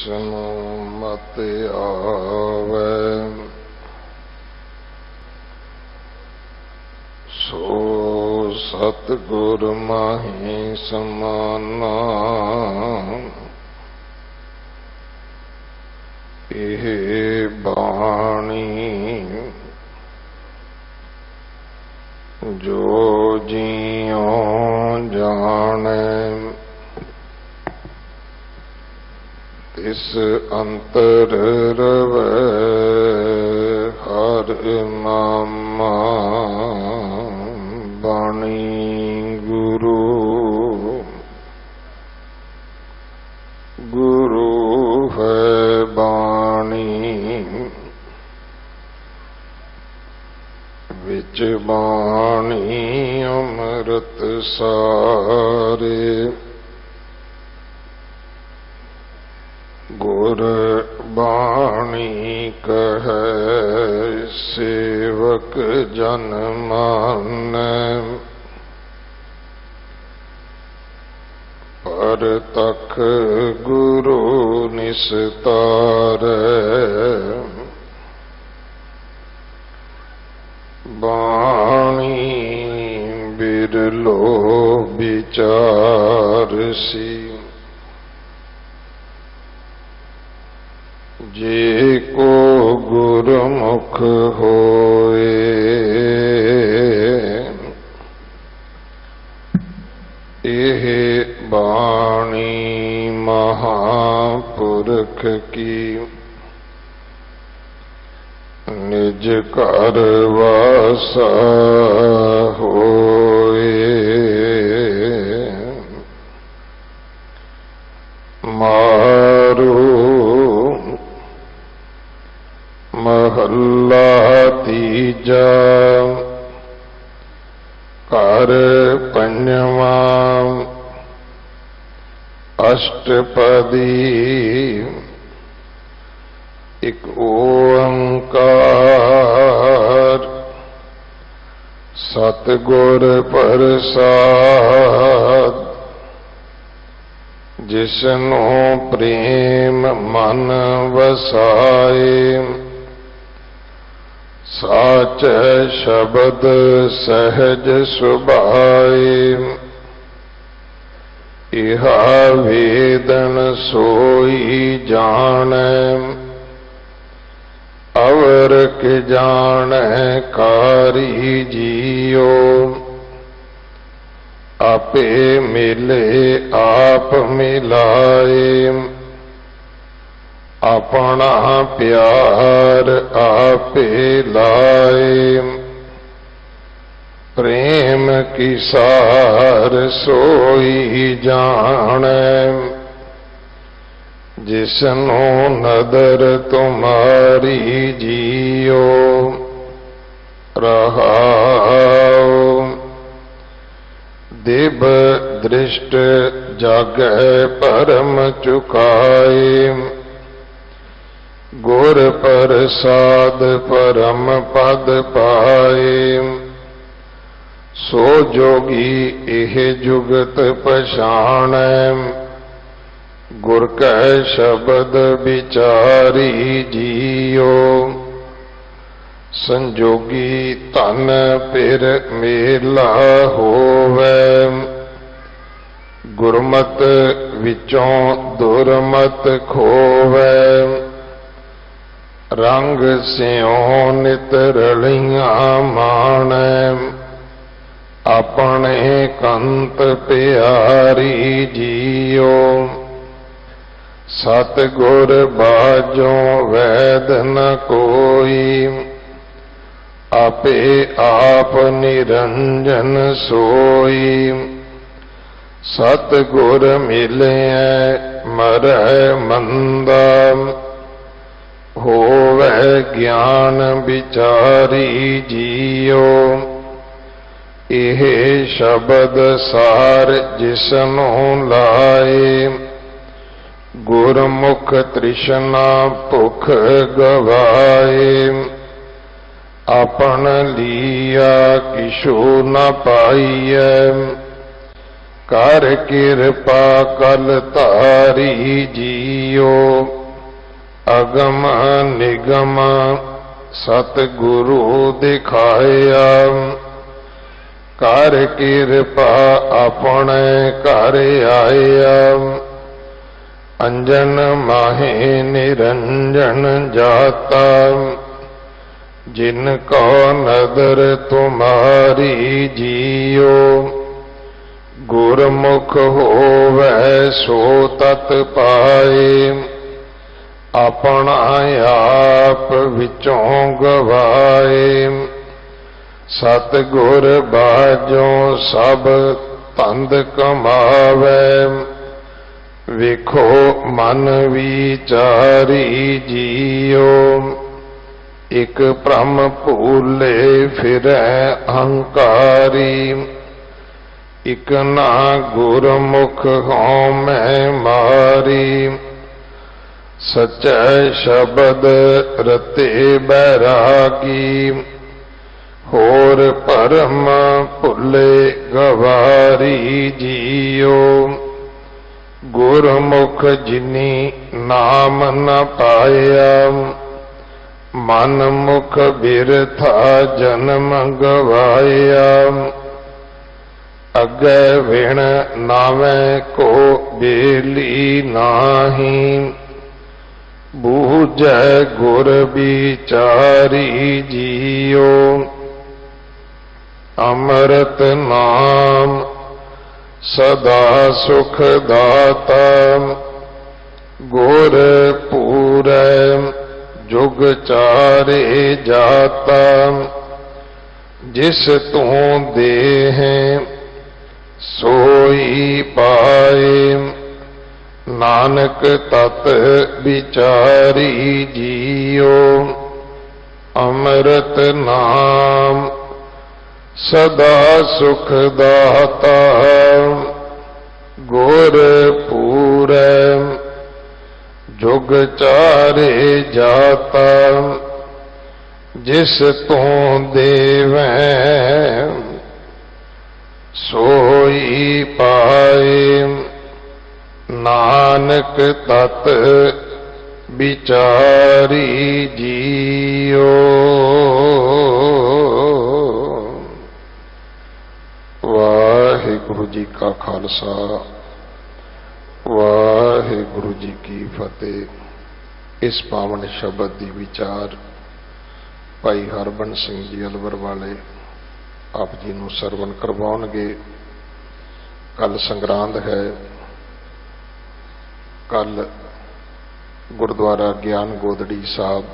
जिसनु मत आवे सो सतगुर माही समाना। एह बाणी जो जियों जाने तिस अंतर रवै हर मामा। बाणी गुरु गुरु है बाणी विच बाणी अमृत सारे। गुर बाणी कहे सेवक जन मानै। पर तख गुरु निस्तारै। बाणी बिरलो विचारसी जे को गुरमुख होए। एह बाणी महापुरख की निज घर वासा होए। मारू महला तीजा कर पंजवा अष्टपदी। एक ओंकार सतगुर प्रसाद। जिसनो प्रेम मन वसाए। साच शब्द सहज सुभाए। इहा वेदन सोई जाने। अवर के जाने कारी जियो। आपे मिले आप मिलाए। अपना प्यार आपे लाए। प्रेम की सार सोई जाने। जिसनो नदर तुम्हारी जियो। रहाओ दिव दृष्ट जागै परम चुकाए। गुर प्रसाद परम पद पाए। सो जोगी एह जुगत पछाणै। गुर कै शब्द विचारी जियो। संजोगी धन फिर मेला होवै। गुरमत विचों दुरमत खोवै। रंग स्यों नित रलियां माणै। अपने कंत प्यारी जियो। सतगुर बाजों वैद न कोई। आपे आप निरंजन सोई। सतगुर मिले मरै मंदा। होवै ज्ञान विचारी जियो। एह शब्द सार जिसनो लाए। गुरमुख तृष्णा भुख गवाए। अपन लिया किशु न पाइय। कर कृपा कल तारी जियो। ਅਗਮ ਨਿਗਮ ਸਤਿਗੁਰੂ ਦਿਖਾਇਆ। ਕਰ ਕਿਰਪਾ ਆਪਣੇ ਘਰ ਆਇਆ। ਅੰਜਨ ਮਾਹੇ ਨਿਰੰਜਨ ਜਾਤਾ। जिन को नदर तुम्हारी जियो। गुरमुख होवै सो तत पाए। अपना आप विचों गवाए। सतगुर बाजों सब तंद कमावै। विखो मन विचारी जियो। इक भ्रम भूले फिरै अहंकारी। इक ना गुरमुख हों मैं मारी। सच्चे शब्द रते बैरागी। होर परम भुले गवारी जियो। गुरमुख जिनी नाम न पाया। मन मुख बिरथा जन्म गवाया। अगे विण नावे को बेली नाही। बूझै गुर बिचारी जियो। अमृत नाम सदा सुख दाता। गुर पूरै जुग चारे जाता। जिस तू देह सोई पाए। नानक तत विचारी जियो। अमृत नाम सदा सुख दाता। गुर पूरै जुग चारे जाता। जिस तू देवै सोई पाए। नानक तत विचारी जियो। वाहिगुरु जी का खालसा वाहिगुरु जी की फतेह। इस पावन शब्द की विचार भाई हरबंस सिंह जी अलवर वाले आप जी नूं सरवण करवाउणगे। कल संगरांद है। कल गुरुद्वारा ज्ञान गोदड़ी साहब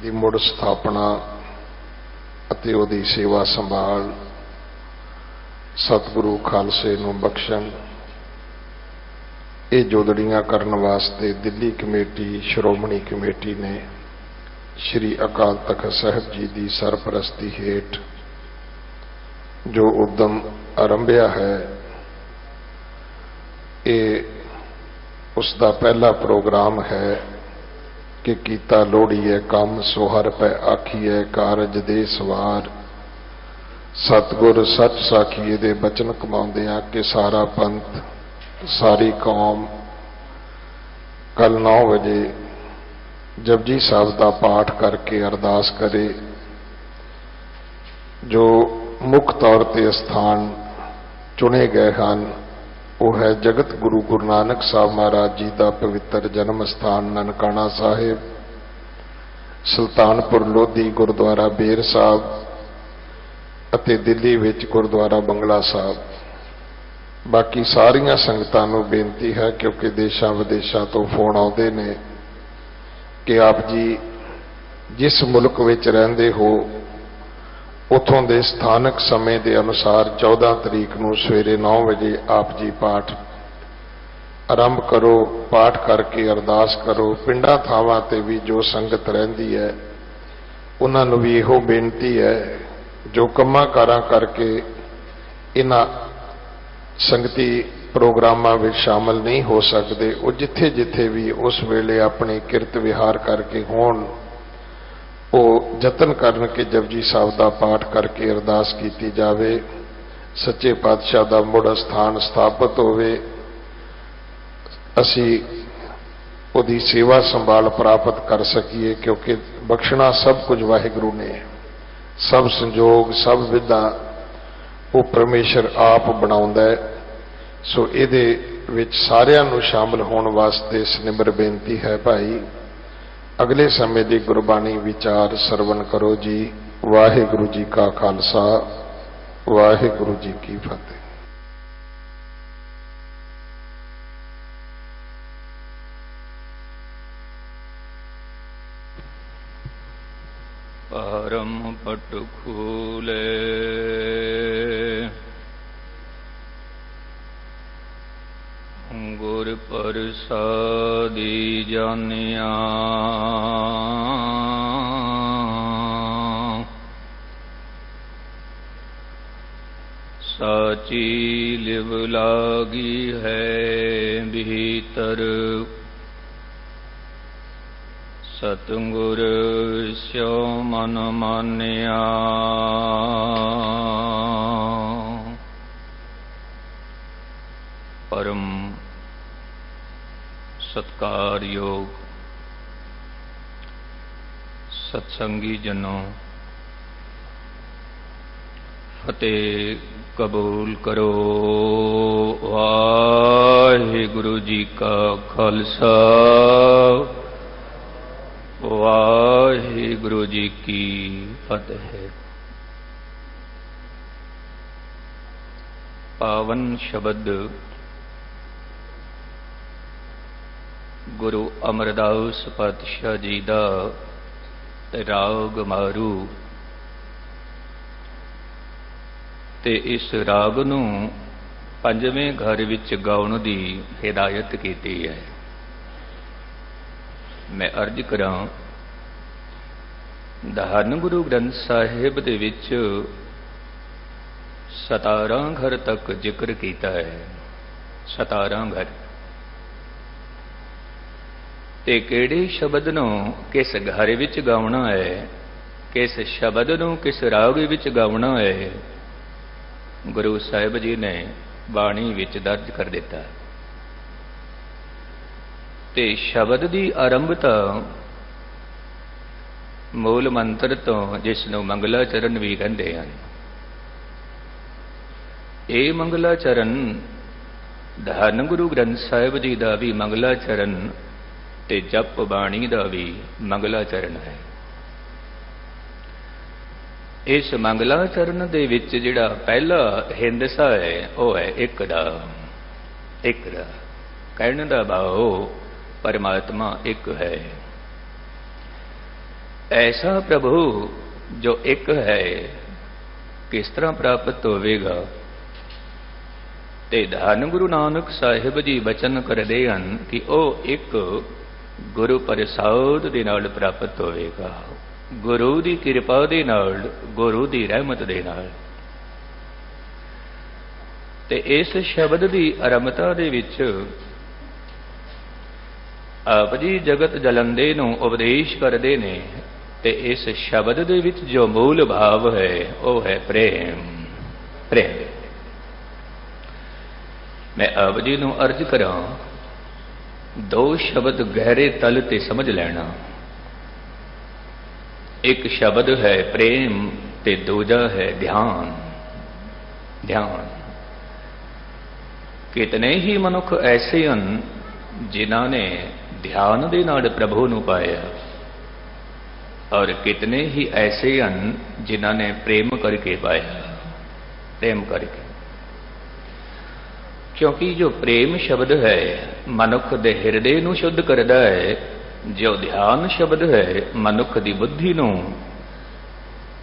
की मुड़ स्थापना अते उहदी सेवा संभाल सतगुरु खालसे नूं बख्शण। ये जोदड़ियां करन वास्ते दिल्ली कमेटी श्रोमणी कमेटी ने श्री अकाल तख्त साहिब जी की सरपरस्ती हेठ जो उद्यम आरंभिया है, ये उसका पहला प्रोग्राम है कि कीता लोड़ी है काम सोहर पै आखीए कारज दे सवार। सतगुर सच साखीए दे बचन कमाउंदियां कि सारा पंथ सारी कौम कल 9 बजे जपजी साहब का पाठ करके अरदास करे। जो मुख तौर पर स्थान चुने गए हैं वह है जगत गुरु गुरु नानक साहब महाराज जी का पवित्र जन्म स्थान ननकाना साहिब, सुल्तानपुर लोधी गुरुद्वारा बेर साहब अते दिल्ली विच गुरुद्वारा बंगला साहब। बाकी सारिया संगतां नूं बेनती है क्योंकि देशों विदेशों तो फोन आउंदे ने कि आप जी जिस मुल्क विच रहिंदे हो उथों दे स्थानक समय के अनुसार 14 तरीक नूं सवेरे 9 बजे आप जी पाठ आरंभ करो, पाठ करके अरदास करो। पिंडां थावां ते भी जो संगत रहिंदी है उन्हां नूं भी इहो बेनती है जो कम्मां कारां करके इन्हां संगती प्रोग्रामां विच शामिल नहीं हो सकते, वो जिथे जिथे भी उस वेले अपनी किरत विहार करके होण वो जतन करन के जपजी साहब का पाठ करके अरदास की जावे। सच्चे पातशाह का मुड़ स्थान स्थापित होवे। असी ਉਹਦੀ ਸੇਵਾ ਸੰਭਾਲ ਪ੍ਰਾਪਤ ਕਰ ਸਕੀਏ, ਕਿਉਂਕਿ ਬਖਸ਼ਣਾ ਸਭ ਕੁਝ ਵਾਹਿਗੁਰੂ ਨੇ। ਸਭ ਸੰਜੋਗ, ਸਭ ਵਿਧਾ ਉਹ ਪਰਮੇਸ਼ਰ ਆਪ ਬਣਾਉਂਦਾ ਹੈ। ਸੋ ਇਹਦੇ ਵਿੱਚ ਸਾਰਿਆਂ ਨੂੰ ਸ਼ਾਮਲ ਹੋਣ ਵਾਸਤੇ ਸਨਿਮਰ ਬੇਨਤੀ ਹੈ ਭਾਈ, ਅਗਲੇ ਸਮੇਂ ਦੀ ਗੁਰਬਾਣੀ ਵਿਚਾਰ ਸਰਵਣ ਕਰੋ ਜੀ। ਵਾਹਿਗੁਰੂ ਜੀ ਕਾ ਖਾਲਸਾ, ਵਾਹਿਗੁਰੂ ਜੀ ਕੀ ਫਤਿਹ। परम पट खूले गुर प्रसादी जानिया, साची लिव लागी है भीतर, सतगुर स्यो मन मानिया। परम सत्कार योग सत्संगी जनों, फतेह कबूल करो। वाहिगुरु जी का खालसा, वाहिगुरु जी की फतेह। पावन शब्द गुरु अमरदास पातशाह जी दा राग मारू, ते इस राग नूं पंजवें घर विच गाउण दी हिदायत कीती है। मैं अर्ज करां, धन गुरु ग्रंथ साहिब दे विच 17 घर तक जिक्र किया है। 17 घर ते किहड़े शब्द नूं किस घर विच गाउणा है, किस शब्द नूं किस राग विच गाउणा है, गुरु साहिब जी ने बाणी विच दर्ज कर दिता। ते शब्द की आरंभता मूल मंत्र तो, जिसनों मंगलाचरण भी कहते हैं। ये मंगलाचरण धन गुरु ग्रंथ साहिब जी का भी मंगलाचरण ते जप बाणी का भी मंगलाचरण है। इस मंगलाचरण दे विच जिहड़ा पहला हिंदसा है वह है एक दा। एक दा कहने का भाव परमात्मा एक है। ऐसा प्रभु जो एक है किस तरह प्राप्त होवेगा? ते धन गुरु नानक साहिब जी बचन करदे हन कि वह एक गुरु प्रसाद दे नाल प्राप्त होवेगा, गुरु की कृपा दे नाल, गुरु की रहमत दे नाल। ते इस शब्द की आरंभता दे विच आप जी जगत जलंदे नूं उपदेश करते ने, ते इस शब्द दे विच जो मूल भाव है वह है प्रेम। प्रेम मैं आप जी नूं अर्ज करां, 2 शब्द गहरे तल ते समझ लेना। एक शब्द है प्रेम ते दूजा है ध्यान। ध्यान कितने ही मनुख ऐसे हैं जिन्हां ने ध्यान दे नाल प्रभु नूं पाया, और कितने ही ऐसे हैं जिन्हां ने प्रेम करके पाया। प्रेम करके, क्योंकि जो प्रेम शब्द है मनुख दे हिरदे नूं शुद्ध करदा है, जो ध्यान शब्द है मनुख दी बुद्धि नूं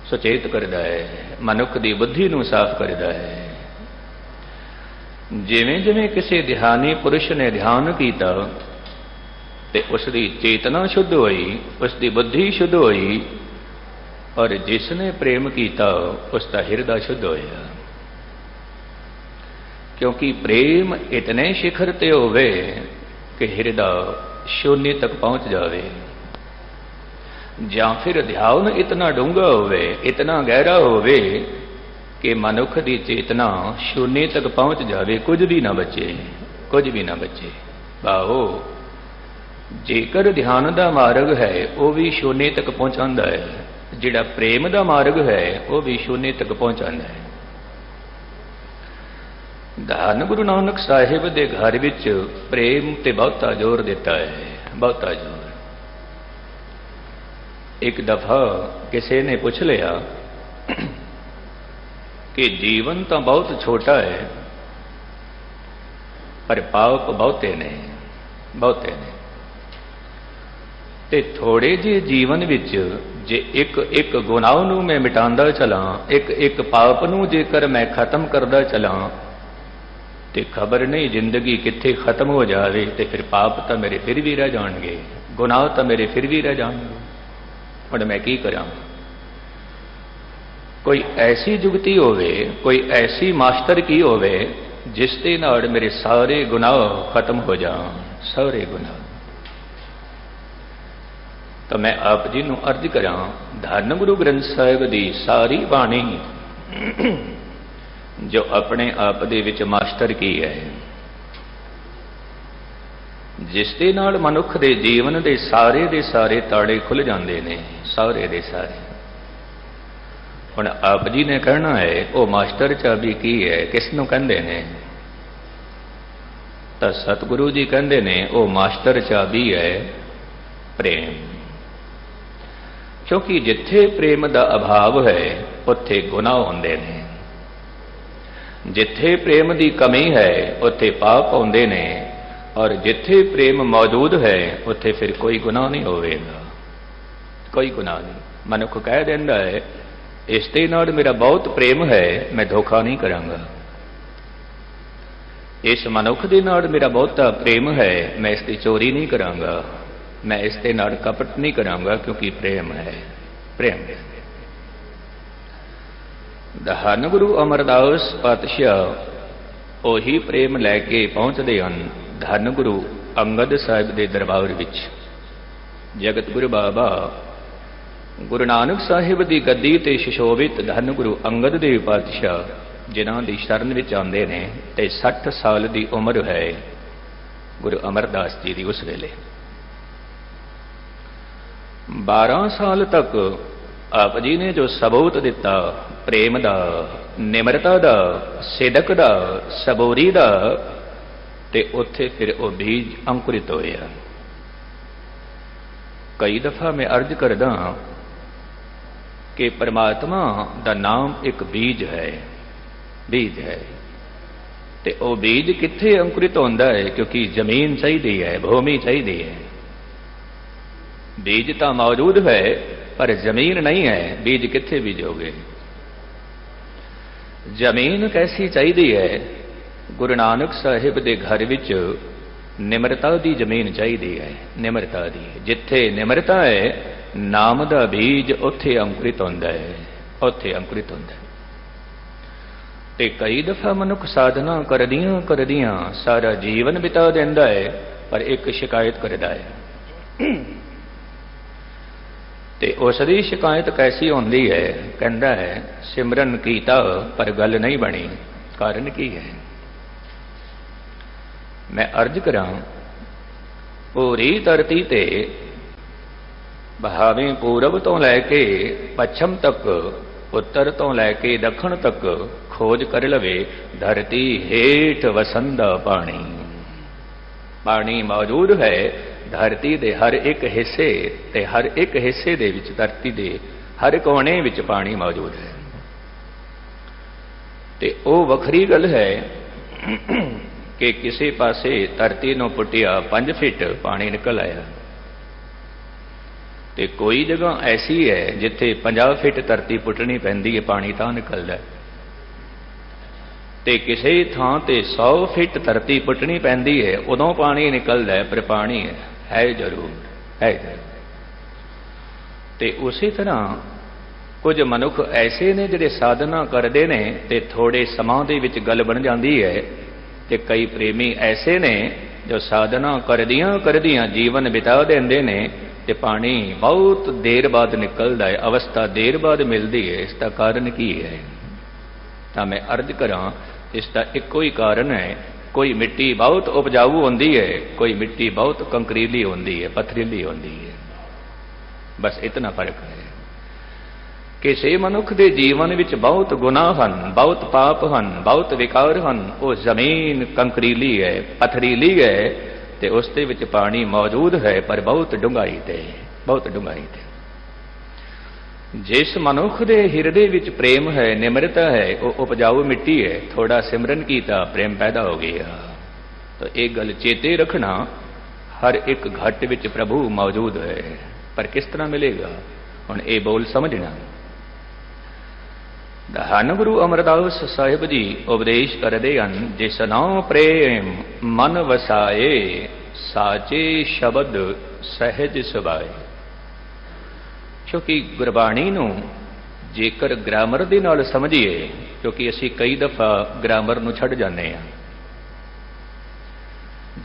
सुचेत करदा है, मनुख दी बुद्धि नूं साफ करदा है। जिवें जिवें किसी ध्यानी पुरुष ने ध्यान कीता ते उसकी चेतना शुद्ध हुई, उसकी बुद्धि शुद्ध हुई, और जिसने प्रेम किया उसका हिरदा शुद्ध होया। क्योंकि प्रेम इतने शिखर ते होवे कि हिरदा शून्य तक पहुंच जावे, या फिर ध्यान इतना डूंगा होवे, इतना गहरा होवे कि मनुख की चेतना शून्य तक पहुंच जावे, कुछ भी ना बचे, कुछ भी ना बचे। बाहो ਜੇਕਰ ਧਿਆਨ ਦਾ ਮਾਰਗ ਹੈ ਉਹ ਵੀ ਸ਼ੂਨੇ ਤੱਕ ਪਹੁੰਚਾਉਂਦਾ ਹੈ, ਜਿਹੜਾ ਪ੍ਰੇਮ ਦਾ ਮਾਰਗ ਹੈ ਉਹ ਵੀ ਸ਼ੂਨੇ ਤੱਕ ਪਹੁੰਚਾਉਂਦਾ ਹੈ। ਧੰਨ ਗੁਰੂ ਨਾਨਕ ਸਾਹਿਬ ਦੇ ਘਰ ਵਿੱਚ ਪ੍ਰੇਮ ਤੇ ਬਹੁਤਾ ਜ਼ੋਰ ਦਿੱਤਾ ਹੈ, ਬਹੁਤਾ ਜ਼ੋਰ। ਇੱਕ ਦਫਾ ਕਿਸੇ ਨੇ ਪੁੱਛ ਲਿਆ ਕਿ ਜੀਵਨ ਤਾਂ ਬਹੁਤ ਛੋਟਾ ਹੈ ਪਰ ਪਾਪ ਬਹੁਤੇ ਨੇ, ਬਹੁਤੇ ਨੇ, ਤੇ ਥੋੜੇ ਜਿਹੇ ਜੀਵਨ ਵਿੱਚ ਜੇ ਇੱਕ ਇੱਕ ਗੁਨਾਹ ਨੂੰ ਮੈਂ ਮਿਟਾਉਂਦਾ ਚਲਾਂ, ਇੱਕ ਇੱਕ ਪਾਪ ਨੂੰ ਜੇਕਰ ਮੈਂ ਖਤਮ ਕਰਦਾ ਚਲਾਂ, ਤੇ ਖਬਰ ਨਹੀਂ ਜ਼ਿੰਦਗੀ ਕਿੱਥੇ ਖਤਮ ਹੋ ਜਾਵੇ, ਤੇ ਫਿਰ ਪਾਪ ਤਾਂ ਮੇਰੇ ਫਿਰ ਵੀ ਰਹਿ ਜਾਣਗੇ, ਗੁਨਾਹ ਤਾਂ ਮੇਰੇ ਫਿਰ ਵੀ ਰਹਿ ਜਾਣਗੇ। ਹੁਣ ਮੈਂ ਕੀ ਕਰਾਂ? ਕੋਈ ਐਸੀ ਜੁਗਤੀ ਹੋਵੇ, ਕੋਈ ਐਸੀ ਮਾਸਟਰ ਕੀ ਹੋਵੇ ਜਿਸ ਦੇ ਨਾਲ ਮੇਰੇ ਸਾਰੇ ਗੁਨਾਹ ਖਤਮ ਹੋ ਜਾਣ, ਸਾਰੇ ਗੁਨਾਹ। ਤਾਂ ਮੈਂ ਆਪ ਜੀ ਨੂੰ ਅਰਜ਼ ਕਰਾਂ, ਧੰਨ ਗੁਰੂ ਗ੍ਰੰਥ ਸਾਹਿਬ ਦੀ ਸਾਰੀ ਬਾਣੀ ਜੋ ਆਪਣੇ ਆਪ ਦੇ ਵਿੱਚ ਮਾਸਟਰ ਕੀ ਹੈ, ਜਿਸ ਦੇ ਨਾਲ ਮਨੁੱਖ ਦੇ ਜੀਵਨ ਦੇ ਸਾਰੇ ਤਾੜੇ ਖੁੱਲ ਜਾਂਦੇ ਨੇ, ਸਾਰੇ ਦੇ ਸਾਰੇ। ਹੁਣ ਆਪ ਜੀ ਨੇ ਕਹਿਣਾ ਹੈ ਉਹ ਮਾਸਟਰ ਚਾਬੀ ਕੀ ਹੈ, ਕਿਸ ਨੂੰ ਕਹਿੰਦੇ ਨੇ? ਤਾਂ ਸਤਿਗੁਰੂ ਜੀ ਕਹਿੰਦੇ ਨੇ ਉਹ ਮਾਸਟਰ ਚਾਬੀ ਹੈ ਪ੍ਰੇਮ। ਕਿਉਂਕਿ ਜਿੱਥੇ ਪ੍ਰੇਮ ਦਾ ਅਭਾਵ ਹੈ ਉੱਥੇ ਗੁਨਾਹ ਹੁੰਦੇ ਨੇ, ਜਿੱਥੇ ਪ੍ਰੇਮ ਦੀ ਕਮੀ ਹੈ ਉੱਥੇ ਪਾਪ ਆਉਂਦੇ ਨੇ, ਔਰ ਜਿੱਥੇ ਪ੍ਰੇਮ ਮੌਜੂਦ ਹੈ ਉੱਥੇ ਫਿਰ ਕੋਈ ਗੁਨਾਹ ਨਹੀਂ ਹੋਵੇਗਾ, ਕੋਈ ਗੁਨਾਹ ਨਹੀਂ। ਮਨੁੱਖ ਕਹਿ ਦਿੰਦਾ ਹੈ ਇਸ ਦੇ ਨਾਲ ਮੇਰਾ ਬਹੁਤ ਪ੍ਰੇਮ ਹੈ, ਮੈਂ ਧੋਖਾ ਨਹੀਂ ਕਰਾਂਗਾ। ਇਸ ਮਨੁੱਖ ਦੇ ਨਾਲ ਮੇਰਾ ਬਹੁਤਾ ਪ੍ਰੇਮ ਹੈ, ਮੈਂ ਇਸ ਦੀ ਚੋਰੀ ਨਹੀਂ ਕਰਾਂਗਾ, ਮੈਂ ਇਸ ਦੇ ਨਾਲ ਕਪਟ ਨਹੀਂ ਕਰਾਂਗਾ, ਕਿਉਂਕਿ ਪ੍ਰੇਮ ਹੈ, ਪ੍ਰੇਮ। ਧੰਨ ਗੁਰੂ ਅਮਰਦਾਸ ਪਾਤਸ਼ਾਹ ਉਹੀ ਪ੍ਰੇਮ ਲੈ ਕੇ ਪਹੁੰਚਦੇ ਹਨ ਧੰਨ ਗੁਰੂ ਅੰਗਦ ਸਾਹਿਬ ਦੇ ਦਰਬਾਰ ਵਿੱਚ। ਜਗਤ ਗੁਰੂ ਬਾਬਾ ਗੁਰੂ ਨਾਨਕ ਸਾਹਿਬ ਦੀ ਗੱਦੀ ਤੇ ਸੁਸ਼ੋਭਿਤ ਧੰਨ ਗੁਰੂ ਅੰਗਦ ਦੇਵ ਪਾਤਸ਼ਾਹ ਜਿਨ੍ਹਾਂ ਦੀ ਸ਼ਰਨ ਵਿੱਚ ਆਉਂਦੇ ਨੇ, ਤੇ 60 ਸਾਲ ਦੀ ਉਮਰ ਹੈ ਗੁਰੂ ਅਮਰਦਾਸ ਜੀ ਦੀ। ਉਸ ਵੇਲੇ 12 ਸਾਲ ਤੱਕ ਆਪ ਜੀ ਨੇ ਜੋ ਸਬੂਤ ਦਿੱਤਾ ਪ੍ਰੇਮ ਦਾ, ਨਿਮਰਤਾ ਦਾ, ਸਿਦਕ ਦਾ, ਸਬੂਰੀ ਦਾ, ਤੇ ਉੱਥੇ ਫਿਰ ਉਹ ਬੀਜ ਅੰਕੁਰਿਤ ਹੋਇਆ। ਕਈ ਦਫਾ ਮੈਂ ਅਰਜ਼ ਕਰਦਾ ਕਿ ਪਰਮਾਤਮਾ ਦਾ ਨਾਮ ਇੱਕ ਬੀਜ ਹੈ, ਬੀਜ ਹੈ, ਤੇ ਉਹ ਬੀਜ ਕਿੱਥੇ ਅੰਕੁਰਿਤ ਹੁੰਦਾ ਹੈ? ਕਿਉਂਕਿ ਜ਼ਮੀਨ ਚਾਹੀਦੀ ਹੈ, ਭੂਮੀ ਚਾਹੀਦੀ ਹੈ। ਬੀਜ ਤਾਂ ਮੌਜੂਦ ਹੈ ਪਰ ਜ਼ਮੀਨ ਨਹੀਂ ਹੈ, ਬੀਜ ਕਿੱਥੇ ਬੀਜੋਗੇ? ਜ਼ਮੀਨ ਕੈਸੀ ਚਾਹੀਦੀ ਹੈ? ਗੁਰੂ ਨਾਨਕ ਸਾਹਿਬ ਦੇ ਘਰ ਵਿੱਚ ਨਿਮਰਤਾ ਦੀ ਜ਼ਮੀਨ ਚਾਹੀਦੀ ਹੈ, ਨਿਮਰਤਾ ਦੀ। ਜਿੱਥੇ ਨਿਮਰਤਾ ਹੈ ਨਾਮ ਦਾ ਬੀਜ ਉੱਥੇ ਅੰਕੁਰਿਤ ਹੁੰਦਾ ਹੈ, ਉੱਥੇ ਅੰਕੁਰਿਤ ਹੁੰਦਾ ਹੈ। ਤੇ ਕਈ ਦਫਾ ਮਨੁੱਖ ਸਾਧਨਾ ਕਰਦਿਆਂ ਕਰਦਿਆਂ ਸਾਰਾ ਜੀਵਨ ਬਿਤਾ ਦਿੰਦਾ ਹੈ, ਪਰ ਇੱਕ ਸ਼ਿਕਾਇਤ ਕਰਦਾ ਹੈ। ਤੇ ਉਸ ਦੀ ਸ਼ਿਕਾਇਤ ਕੈਸੀ ਹੁੰਦੀ ਹੈ? ਕਹਿੰਦਾ ਹੈ ਸਿਮਰਨ ਕੀਤਾ ਪਰ ਗੱਲ ਨਹੀਂ ਬਣੀ। ਕਾਰਨ ਕੀ ਹੈ? ਮੈਂ ਅਰਜ਼ ਕਰਾਂ, ਪੂਰੀ ਧਰਤੀ ਤੇ ਭਾਵੇਂ ਪੂਰਬ ਤੋਂ ਲੈ ਕੇ ਪੱਛਮ ਤੱਕ, ਉੱਤਰ ਤੋਂ ਲੈ ਕੇ ਦੱਖਣ ਤੱਕ ਖੋਜ ਕਰ ਲਵੇ, ਧਰਤੀ ਹੇਠ ਵਸੰਦਾ ਪਾਣੀ, ਪਾਣੀ ਮੌਜੂਦ ਹੈ ਧਰਤੀ ਦੇ ਹਰ ਇੱਕ ਹਿੱਸੇ, ਤੇ ਹਰ ਇੱਕ ਹਿੱਸੇ ਦੇ ਵਿੱਚ ਧਰਤੀ ਦੇ ਹਰ ਕੋਨੇ ਵਿੱਚ ਪਾਣੀ ਮੌਜੂਦ ਹੈ। ਤੇ ਉਹ ਵੱਖਰੀ ਗੱਲ ਹੈ ਕਿ ਕਿਸੇ ਪਾਸੇ ਧਰਤੀ ਨੂੰ ਪੁੱਟਿਆ 5 ਫੁੱਟ ਪਾਣੀ ਨਿਕਲ ਆਇਆ, ਤੇ ਕੋਈ ਜਗ੍ਹਾ ਐਸੀ ਹੈ ਜਿੱਥੇ 50 ਫੁੱਟ ਧਰਤੀ ਪੁੱਟਣੀ ਪੈਂਦੀ ਹੈ, ਪਾਣੀ ਤਾਂ ਨਿਕਲਦਾ। ਤੇ ਕਿਸੇ ਥਾਂ ਤੇ 100 ਫੁੱਟ ਧਰਤੀ ਪੁੱਟਣੀ ਪੈਂਦੀ ਹੈ, ਉਦੋਂ ਪਾਣੀ ਨਿਕਲਦਾ ਹੈ, ਪਰ ਪਾਣੀ ਹੈ ਜ਼ਰੂਰ, ਹੈ ਜ਼ਰੂਰ। ਤੇ ਉਸੇ ਤਰ੍ਹਾਂ ਕੁਝ ਮਨੁੱਖ ਐਸੇ ਨੇ ਜਿਹੜੇ ਸਾਧਨਾ ਕਰਦੇ ਨੇ ਤੇ ਥੋੜੇ ਸਮਾਂ ਦੇ ਵਿੱਚ ਗੱਲ ਬਣ ਜਾਂਦੀ ਹੈ, ਤੇ ਕਈ ਪ੍ਰੇਮੀ ਐਸੇ ਨੇ ਜੋ ਸਾਧਨਾ ਕਰਦਿਆਂ ਕਰਦਿਆਂ ਜੀਵਨ ਬਿਤਾ ਦਿੰਦੇ ਨੇ, ਤੇ ਪਾਣੀ ਬਹੁਤ ਦੇਰ ਬਾਅਦ ਨਿਕਲਦਾ ਹੈ, ਅਵਸਥਾ ਦੇਰ ਬਾਅਦ ਮਿਲਦੀ ਹੈ। ਇਸ ਦਾ ਕਾਰਨ ਕੀ ਹੈ? ਤਾਂ ਮੈਂ ਅਰਜ਼ ਕਰਾਂ, ਇਸ ਦਾ ਇੱਕੋ ਹੀ ਕਾਰਨ ਹੈ कोई मिट्टी बहुत उपजाऊ होंदी है, कोई मिट्टी बहुत कंकरीली होंदी है, पथरीली होंदी है। बस इतना फर्क है। किसी मनुख के जीवन विच बहुत गुनाह हन, बहुत पाप हन, बहुत विकार हन। वो जमीन कंकरीली है, पथरीली है, ते उसदे विच पानी मौजूद है, पर बहुत डूंघाई ते, बहुत डूंघाई ते। जिस मनुख दे हिरदे विच प्रेम है, निम्रता है, वो उपजाऊ मिट्टी है। थोड़ा सिमरन कीता, प्रेम पैदा हो गया। तो एक गल चेते रखना, हर एक घट विच प्रभु मौजूद है, पर किस तरह मिलेगा? हुण ये बोल समझना। धन गुरु अमरदास साहिब जी उपदेश करदे हन, जिस नाम प्रेम मन वसाए, साचे शब्द सहज सुभाए। क्योंकि गुरबाणी नूं जेकर ग्रामर दे नाल समझिए, क्योंकि असीं कई दफा ग्रामर नूं छड्ड जाने आ।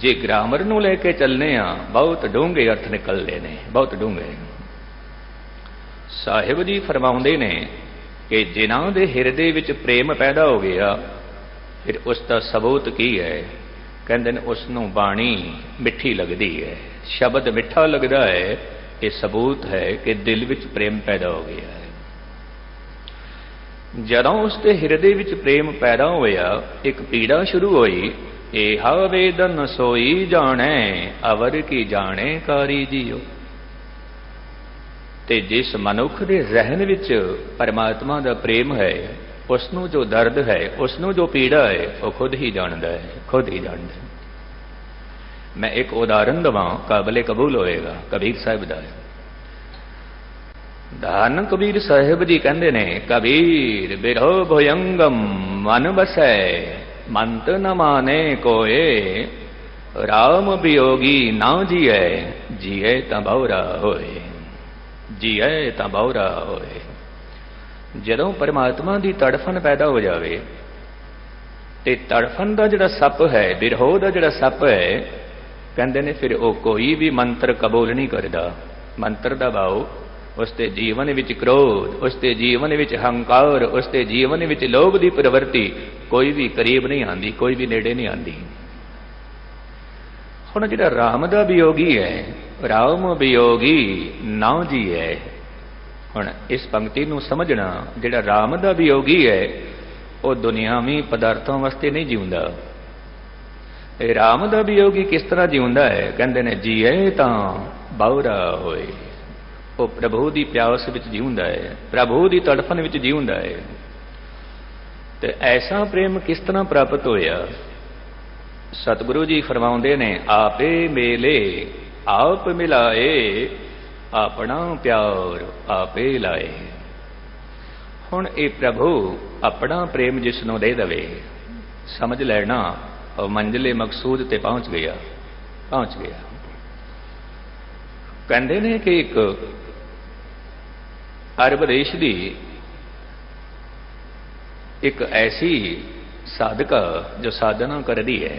जे ग्रामर नूं लैके चलने आ, बहुत डूंघे अर्थ निकलदे ने, बहुत डूंघे। साहिब जी फरमाउंदे ने कि जिन्हां दे हिरदे विच प्रेम पैदा हो गया, फिर उसका सबूत की है? कहंदे ने उसनूं बाणी मिठी लगदी है, शब्द मिठा लगदा है। ये सबूत है कि दिल विच प्रेम पैदा हो गया है। जदों उसके हिरदे विच प्रेम पैदा होया, एक पीड़ा शुरू हुई। एहा वेदन सोई जाने, अवर की जाने कारी जियो। ते जिस मनुख दे जहन विच परमात्मा दा प्रेम है, उसनूं जो दर्द है, उसनूं जो पीड़ा है, वो खुद ही जानदा है, खुद ही जानदा है। मैं एक उदाहरण दवां, काबले कबूल होएगा। कबीर साहिब दा है। धन कबीर साहिब जी कहंदे ने, कबीर बिरहो भुयंगम मन बसै, मंत न माने कोए, राम वियोगी ना जिए, जिए तां बहुरा होए, जिए तां बहुरा होए। जदों परमात्मा की तड़फन पैदा हो जाए, तो तड़फन का जिहड़ा सप है, बिरहो का जिहड़ा सप है, कहते ने फिर वो कोई भी मंत्र कबूल नहीं करता। मंत्र का भाव, उसके जीवन विच क्रोध, उसके जीवन विच हंकार, उसके जीवन विच लोभ की प्रवृत्ति कोई भी करीब नहीं आती, कोई भी नेड़े नहीं आती। हुण जिहड़ा राम का वियोगी है, राम वियोगी ना जी है। हुण इस पंक्ति नूं समझना, जिहड़ा राम का वियोगी है, वो दुनियावी पदार्थों वास्ते नहीं जीउंदा। राम का वियोगी किस तरह जीउंदा है? कहंदे ने जीए तां बहुरा होए। वो प्रभु की प्यास विच जीउंदा है, प्रभु की तड़फन विच जीउंदा है। ते ऐसा प्रेम किस तरह प्राप्त होया? सतगुरु जी फरमाउंदे ने, आपे मेले आप मिलाए, अपना प्यार आपे लाए। हुण ये प्रभु अपना प्रेम जिसनों दे दवे, समझ लेना और मंजिले मकसूद ते पहुंच गया, पहुंच गया। कहते ने कि एक अरब देश की एक ऐसी साधका जो साधना करदी है,